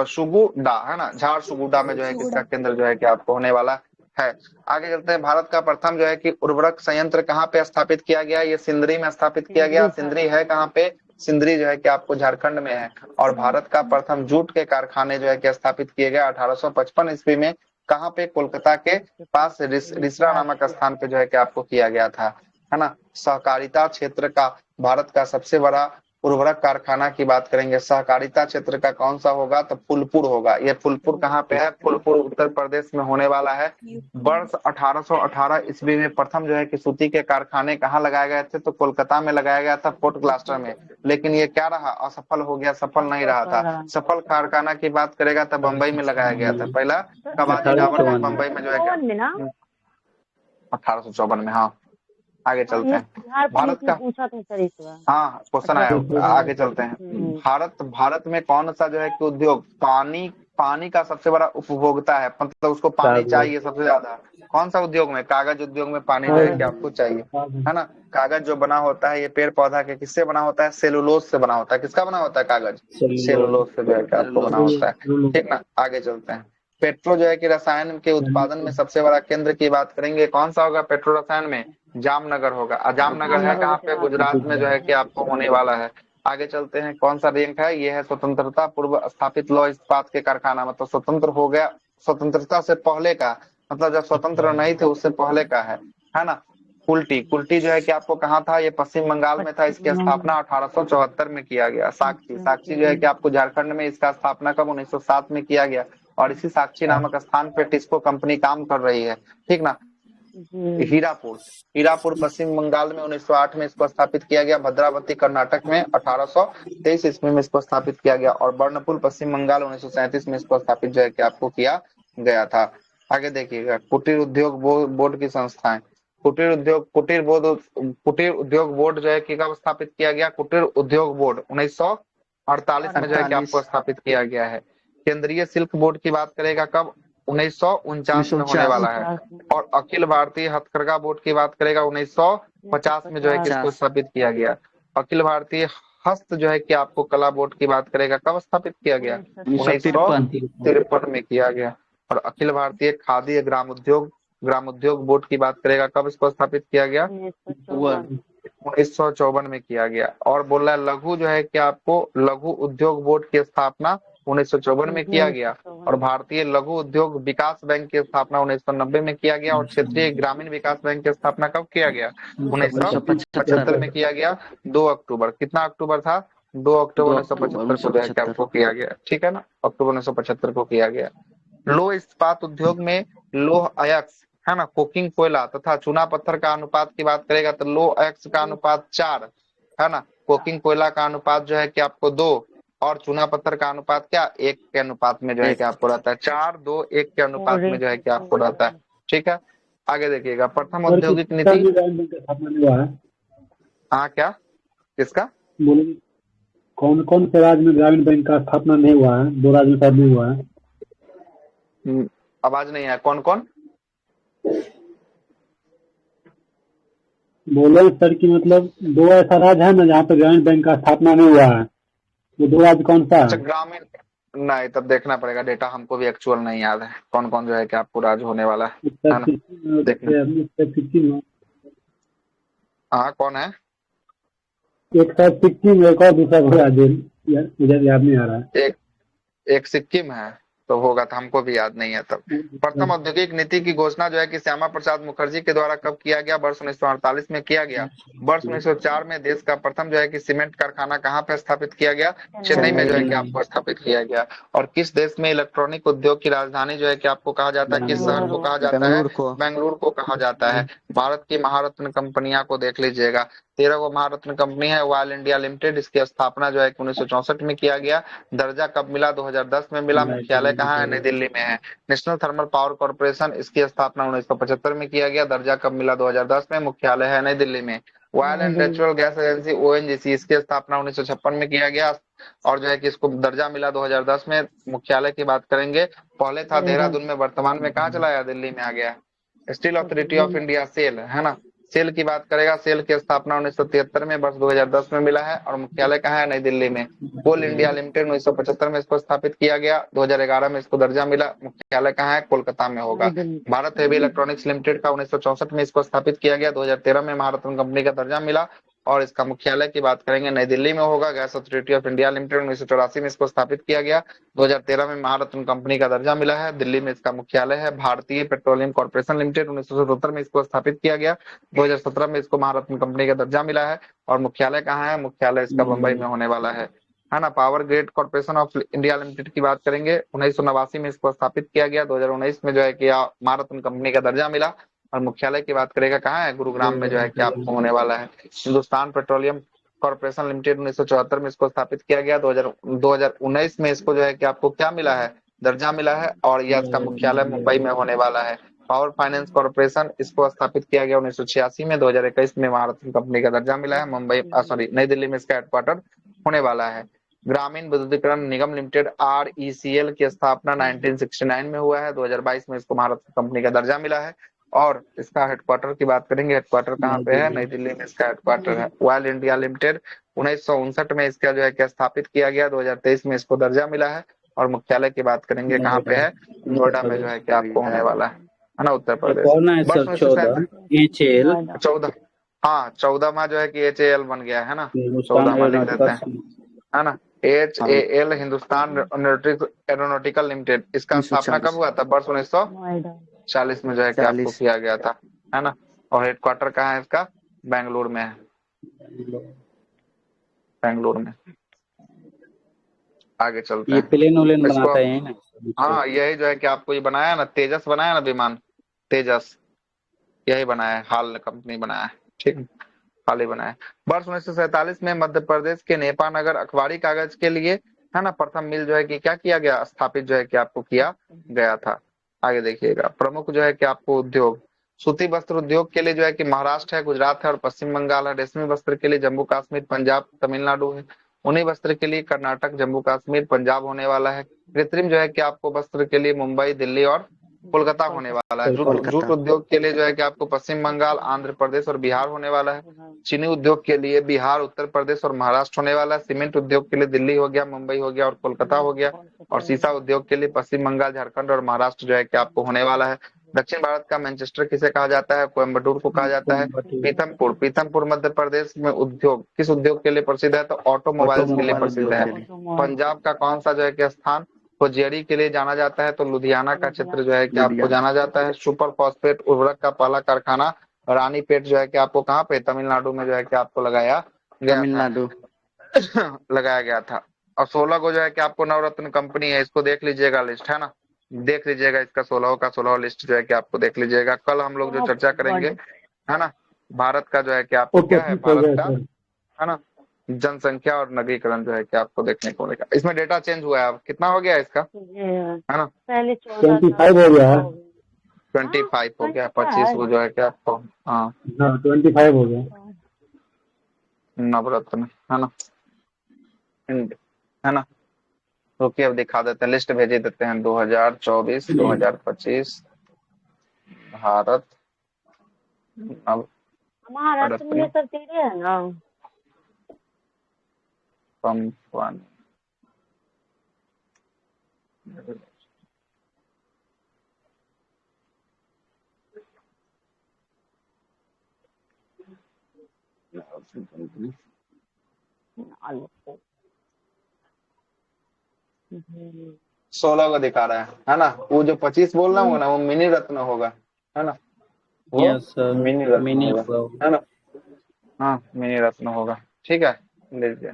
सुगुडा है ना, झार सुगुडा में जो है कि इसका केंद्र जो है कि आपको होने वाला है। आगे चलते हैं, भारत का प्रथम जो है कि उर्वरक संयंत्र कहाँ पे स्थापित किया गया, ये सिंदरी में स्थापित किया गया। सिंदरी है कहाँ पे, सिंदरी जो है कि आपको झारखंड में है। और भारत का प्रथम जूट के कारखाने जो है कि स्थापित किए गए 1855 ईस्वी में, कहाँ पे, कोलकाता के पास रिसरा नामक स्थान पे जो है कि आपको किया गया था, है ना। सहकारिता क्षेत्र का भारत का सबसे बड़ा उर्वरक कारखाना की बात करेंगे, सहकारिता क्षेत्र का कौन सा होगा, तो फूलपुर होगा। ये फूलपुर कहाँ पे है, फूलपुर उत्तर प्रदेश में होने वाला है। वर्ष 1818 ईस्वी में प्रथम जो है कि सूती के कारखाने कहाँ लगाए गए थे, तो कोलकाता में लगाया गया था, पोर्ट क्लास्टर में। लेकिन ये क्या रहा, असफल हो गया, सफल नहीं रहा था। सफल कारखाना की बात करेगा तो बंबई में लगाया गया था, पहला कबाजी टावर में बंबई में जो है 1854 में। हाँ आगे चलते हैं, भारत का, पूछा था सर इस बार। हाँ क्वेश्चन आया, आगे चलते हैं। भारत में कौन सा जो है कि उद्योग पानी का सबसे बड़ा उपभोक्ता है, मतलब उसको पानी चाहिए सबसे ज्यादा, कौन सा उद्योग में, कागज उद्योग में पानी जो है कि आपको चाहिए, है ना। कागज जो बना होता है ये पेड़ पौधा के किससे बना होता है, सेलुलोज से बना होता है। किसका बना होता है कागज, सेलुलोज से जो है कि आपको बना होता है, ठीक ना। आगे चलते हैं, पेट्रो जो है कि रसायन के उत्पादन में सबसे बड़ा केंद्र की बात करेंगे, कौन सा होगा पेट्रो रसायन में, जामनगर होगा। जामनगर है कहाँ पे, गुजरात में जो है कि आपको होने वाला है। आगे चलते हैं, कौन सा रैंक है, ये है स्वतंत्रता पूर्व स्थापित लौह इस्पात के कारखाना, मतलब स्वतंत्र हो गया, स्वतंत्रता से पहले का, मतलब जब स्वतंत्र नहीं थे उससे पहले का है ना। कुल्टी जो है कि आपको कहाँ था, ये पश्चिम बंगाल में था, इसकी स्थापना 1874 में किया गया। साक्षी जो है कि आपको झारखंड में, इसका स्थापना कब, 1907 में किया गया। और इसी साक्षी नामक स्थान पे टिस्को कंपनी काम कर रही है, ठीक ना। हीरापुर पश्चिम बंगाल में 1908 में इसको स्थापित किया गया। भद्रावती कर्नाटक में 1823 ईस्वी में इसको स्थापित किया गया। और बर्नपुर पश्चिम बंगाल 1937 में इसको स्थापित जो है कि आपको किया गया था। आगे देखिएगा, कुटीर उद्योग बोर्ड की संस्थाएं, कुटीर उद्योग बोर्ड जो है कि कब स्थापित किया गया, कुटीर उद्योग बोर्ड 1948 में जो है कि आपको स्थापित किया गया है। केंद्रीय सिल्क बोर्ड की बात करेगा कब, 1949 में होने वाला है। और अखिल भारतीय हथकरघा बोर्ड की बात करेगा 1950 में जो है कि इसको स्थापित किया गया। अखिल भारतीय हस्त जो है कि आपको कला बोर्ड की बात करेगा कब स्थापित किया गया, 1953 में किया गया। और अखिल भारतीय खादी ग्राम उद्योग बोर्ड की बात करेगा कब इसको स्थापित किया गया, 1954 में किया गया। और बोल रहा है लघु जो है कि आपको लघु उद्योग बोर्ड की स्थापना 1954 में किया गया। और भारतीय लघु उद्योग विकास बैंक की स्थापना 1990 में किया गया। और क्षेत्रीय ग्रामीण विकास बैंक की स्थापना कब किया गया, 1975 में किया गया, 2 अक्टूबर, कितना अक्टूबर था, 2 अक्टूबर 1975 को आपको किया गया, ठीक है ना, अक्टूबर 1975 को किया गया। लोह इस्पात उद्योग में लोह अयस्क है ना, कोकिंग कोयला तथा चूना पत्थर का अनुपात की बात करेगा तो लोह अयस्क का अनुपात 4 है ना, कोकिंग कोयला का अनुपात जो है कि आपको 2, और चूना पत्थर का अनुपात क्या, 1 के अनुपात में जो है कि आपको रहता है, 4:2:1 के अनुपात में जो है कि आपको रहता है, ठीक है। आगे देखिएगा, प्रथम औद्योगिक नीति, हाँ क्या, किसका, कौन कौन से राज्य में ग्रामीण बैंक का स्थापना नहीं हुआ है, 2 राज्य में शायद नहीं हुआ है। आवाज नहीं है, कौन कौन बोले सर की, मतलब 2 ऐसा राज्य है ना जहाँ पे ग्रामीण बैंक का स्थापना नहीं हुआ है, वो 2 राज्य कौन सा है? अच्छा ग्रामीण, नहीं तब देखना पड़ेगा डेटा, हमको भी एक्चुअल नहीं याद है कौन कौन जो है कि आपको राज्य होने वाला है ना, देखना। हाँ कौन है, एक शायद सिक्किम, एक और दूसरा राज्य मुझे याद नहीं आ रहा है। एक सिक्किम है, तो होगा था, हमको भी याद नहीं है तब। प्रथम औद्योगिक नीति की घोषणा जो है कि श्यामा प्रसाद मुखर्जी के द्वारा कब किया गया? वर्ष 1948 में किया गया। वर्ष 1904 में देश का प्रथम जो है कि सीमेंट कारखाना कहाँ पे स्थापित किया गया? चेन्नई में जो है कि आपको स्थापित किया गया। और किस देश में इलेक्ट्रॉनिक उद्योग की राजधानी जो है कि आपको कहा जाता है, किस शहर को कहा जाता है? बेंगलुरु को। बेंगलुरु को कहा जाता है। भारत की महारत्न कंपनियां को देख लीजिएगा, 13 गो महारत्न कंपनी है। ऑयल इंडिया लिमिटेड, इसकी स्थापना जो है 1964 में किया गया। दर्जा कब मिला? 2010 में मिला। मुख्यालय कहाँ है? नई दिल्ली में है। नेशनल थर्मल पावर कॉर्पोरेशन, इसकी स्थापना 1975 में किया गया। दर्जा कब मिला? 2010 में। मुख्यालय है नई दिल्ली में। Oil and natural gas agency ONGC, इसकी स्थापना 1956 में किया गया और जो है कि इसको दर्जा मिला 2010 में। मुख्यालय की बात करेंगे, पहले था देहरादून में, वर्तमान में कहाँ चला गया? दिल्ली में आ गया। Steel authority of India, SAIL है ना, सेल की बात करेगा, सेल की स्थापना 1973 में, वर्ष 2010 में मिला है और मुख्यालय कहाँ है? नई दिल्ली में। कोल इंडिया लिमिटेड 1975 में इसको स्थापित किया गया, 2011 में इसको दर्जा मिला। मुख्यालय कहाँ है? कोलकाता में होगा। भारत हेवी इलेक्ट्रॉनिक्स लिमिटेड का 1964 में इसको स्थापित किया गया, 2013 में महारत्न कंपनी का दर्जा मिला और इसका मुख्यालय की बात करेंगे नई दिल्ली में होगा। Gas authority of India limited 1984 में इसको स्थापित किया गया, 2013 में महारत्न कंपनी का दर्जा मिला है, दिल्ली में इसका मुख्यालय है। भारतीय पेट्रोलियम कॉर्पोरेशन लिमिटेड 1977 में इसको स्थापित किया गया, 2017 में इसको महारत्न कंपनी का दर्जा मिला है और मुख्यालय कहाँ है? मुख्यालय इसका मुंबई में होने वाला है ना। Power grid corporation of India limited की बात करेंगे, 1989 में इसको स्थापित किया गया, 2019 में जो है कि महारत्न कंपनी का दर्जा मिला और मुख्यालय की बात करेगा कहाँ है? गुरुग्राम में जो है कि आपको होने वाला है। हिंदुस्तान पेट्रोलियम कॉर्पोरेशन लिमिटेड 1974 में इसको स्थापित किया गया, 2019 में इसको जो है कि आपको क्या मिला है? दर्जा मिला है और यह इसका मुख्यालय मुंबई में होने वाला है। पावर फाइनेंस कॉर्पोरेशन, इसको स्थापित किया गया 1986 में, 2021 में महारत्न कंपनी का दर्जा मिला है। मुंबई नई दिल्ली में इसका हेडक्वार्टर होने वाला है। ग्रामीण विद्युतीकरण निगम लिमिटेड RECL की स्थापना 1969 में हुआ है, 2022 में इसको महारत्न कंपनी का दर्जा मिला है और इसका हेडक्वार्टर की बात करेंगे, हेडक्वार्टर कहाँ पे है? नई दिल्ली में इसका हेडक्वार्टर है। ऑयल इंडिया लिमिटेड 1959 में इसका जो है कि स्थापित किया गया, 2023 में इसको दर्जा मिला है और मुख्यालय की बात करेंगे कहाँ पे है? नोएडा में जो है कि आपको होने वाला है ना, उत्तर प्रदेश। कौन है सर? 14 HAL 14, हाँ 14 में जो है कि HAL बन गया है ना, हिंदुस्तान 14 में लिख देते हैं एरोनॉटिकल। है ना। HAL हिंदुस्तान एरोनॉटिकल लिमिटेड, इसका स्थापना कब हुआ था? वर्ष 1940 में जो है कि आपको किया गया था, है ना। और हेडक्वार्टर कहाँ है इसका? बेंगलुरु में है, बेंगलुरु में। आगे चलते ये हैं। प्लेन उलेन इसको बनाता है ना? हाँ यही जो है कि आपको ये बनाया ना, तेजस बनाया ना, विमान तेजस, यही बनाया है, हाल कंपनी बनाया है, ठीक है, हाल ही बनाया है। वर्ष 1947 में मध्य प्रदेश के नेपानगर अखबारी कागज के लिए, है ना, प्रथम मिल जो है कि क्या किया गया? स्थापित जो है कि आपको किया गया था। आगे देखिएगा, प्रमुख जो है कि आपको उद्योग, सूती वस्त्र उद्योग के लिए जो है कि महाराष्ट्र है, गुजरात है और पश्चिम बंगाल है। रेशमी वस्त्र के लिए जम्मू कश्मीर, पंजाब, तमिलनाडु है। ऊनी वस्त्र के लिए कर्नाटक, जम्मू कश्मीर, पंजाब होने वाला है। कृत्रिम जो है कि आपको वस्त्र के लिए मुंबई, दिल्ली और कोलकाता होने वाला है। जूट उद्योग के लिए जो है कि आपको पश्चिम बंगाल, आंध्र प्रदेश और बिहार होने वाला है। चीनी उद्योग के लिए बिहार, उत्तर प्रदेश और महाराष्ट्र होने वाला है। सीमेंट उद्योग के लिए दिल्ली हो गया, मुंबई हो गया और कोलकाता हो गया। और शीशा उद्योग के लिए पश्चिम बंगाल, झारखंड और महाराष्ट्र जो है कि आपको होने वाला है। दक्षिण भारत का मैनचेस्टर किसे कहा जाता है? कोयम्बटूर को कहा जाता है। पीथमपुर मध्य प्रदेश में उद्योग, किस उद्योग के लिए प्रसिद्ध है? तो ऑटोमोबाइल्स के लिए प्रसिद्ध है। पंजाब का कौन सा जो है कि स्थान होजियरी के लिए जाना जाता है? तो लुधियाना का क्षेत्र जो है कि आपको जाना जाता है। सुपर फॉस्फेट उर्वरक का पहला कारखाना रानीपेट जो है कि आपको कहाँ पे? तमिलनाडु में जो है कि आपको लगाया गया था। और 16 को जो है कि आपको नवरत्न कंपनी है, इसको देख लीजिएगा लिस्ट, है ना, देख लीजिएगा इसका 16 का 16 लिस्ट जो है कि आपको देख लीजिएगा। कल हम लोग जो चर्चा करेंगे, है ना, भारत का जो है कि आपको क्या है, भारत का, है ना, जनसंख्या और नगरीकरण जो है कि आपको देखने को मिलेगा। इसमें डेटा चेंज हुआ है, अब कितना हो गया इसका, है ना, पहले 25 हो गया है। 25 हो गया, 25 को जो है कि आपको, हाँ 25 हो गया नवरत्न, है ना, है ना। रुकिए अब दिखा देते हैं, लिस्ट भेज देते हैं। 2024, 2025 भारत अब महाराष्ट्र में सब तेरे है ना। कंपनी 16 को दिखा रहा है ना। वो जो 25 बोल रहा हूँ ना, वो मिनी रत्न होगा, है ना, वो यस सर, मिनी रत्न मिनी होगा, होगा। है ना। हाँ, मिनी रत्न होगा, ठीक है, लीजिए।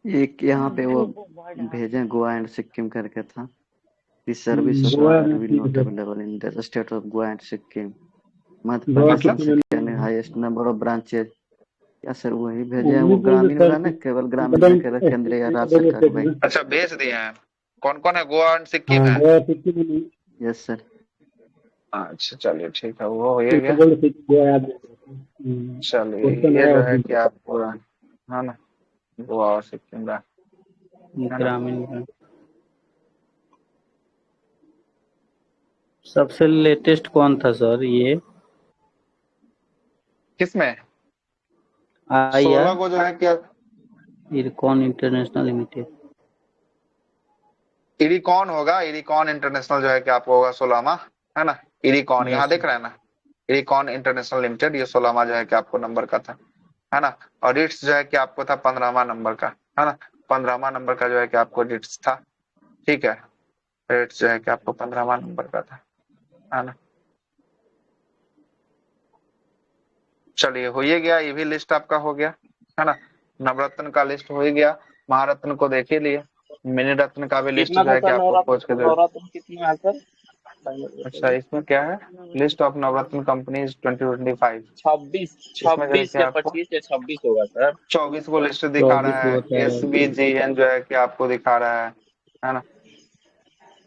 एक यहाँ पे वो भेजे गोवा एंड सिक्किम करके था। This service Goa will not available in the state of Goa and Sikkim. Madhya Goa Pradesh मतलब? Second highest number of branches. क्या सर वही भेजे हैं? वो ग्रामीण सर वाला ना, केवल ग्रामीण में केंद्रीय या राज्य सरकार वही। अच्छा, भेज दिए हैं। कौन कौन है? गोवा एंड सिक्किम हाँ, है। Goa Sikkim yes sir. अच्छा चलिए ठीक है, वो हो ही गया। चलिए ये जो है कि आप पूरा, है ना, गोवा और सिक्किम का, है ना। ग्रामीण बैंक। सबसे लेटेस्ट कौन था सर ये? किसमें? आया 16 को जो है क्या, इरकॉन इंटरनेशनल लिमिटेड। इरिकॉन होगा, इरिकॉन इंटरनेशनल जो है कि आपको होगा 16वां, है ना। इरिकॉन यहाँ देख रहे हैं ना, इरिकॉन इंटरनेशनल लिमिटेड, ये 16वां जो है कि आपको नंबर का था, है ना। और रिट्स जो है कि आपको था 15वां नंबर का, है ना। 15वां नंबर का जो है कि आपको रिट्स था, ठीक है। रिट्स जो है कि आपको 15वां नंबर का था, है ना। चलिए हो ही गया, ये भी लिस्ट आपका हो गया, है ना। नवरत्न का लिस्ट हो ही गया, महारत्न को देख ही लिए, मिनी रत्न का भी लिस्ट जो है कि आपको खोज के दे। नवरत्न कितना है सर? अच्छा, इसमें क्या है? List of Navratna companies 2025। 26 इसमें जो है 26 कि या आपको 25 या 26 होगा सर। 24 को लिस्ट दिखा 24 रहा को है, बता रहा है। SBGN जो है कि आपको दिखा रहा है ना।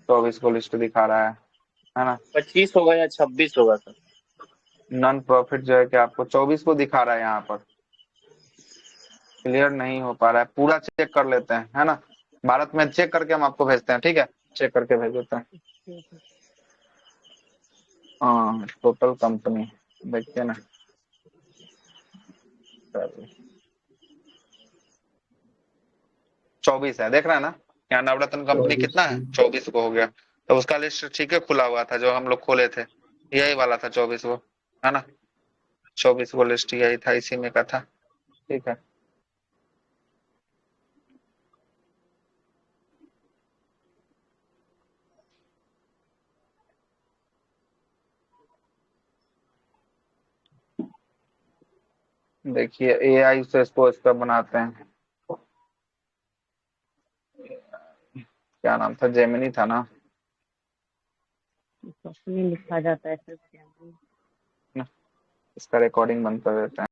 24 को लिस्ट दिखा रहा है ना। 25 होगा या 26 होगा सर? नॉन प्रॉफिट जो है कि आपको 24 को दिखा रहा है, यहाँ पर क्लियर नहीं हो पा रहा है, पूरा चेक कर लेते हैं, है ना। भारत में चेक करके हम आपको भेजते हैं, ठीक है, चेक करके भेज देते हैं। हाँ, टोटल कंपनी देखिए ना, 24 है, देख रहे हैं ना। यहाँ नवरत्न कंपनी 24 कितना है? 24 को हो गया। तो उसका लिस्ट ठीक है खुला हुआ था, जो हम लोग खोले थे, यही वाला था 24 को, है ना। 24 को लिस्ट यही था, इसी में का था, ठीक है। देखिए AI से इसको इस पर बनाते हैं, क्या नाम था, जेमिनी था ना। लिखा जाता है सर। इसका रिकॉर्डिंग बंद कर देते हैं।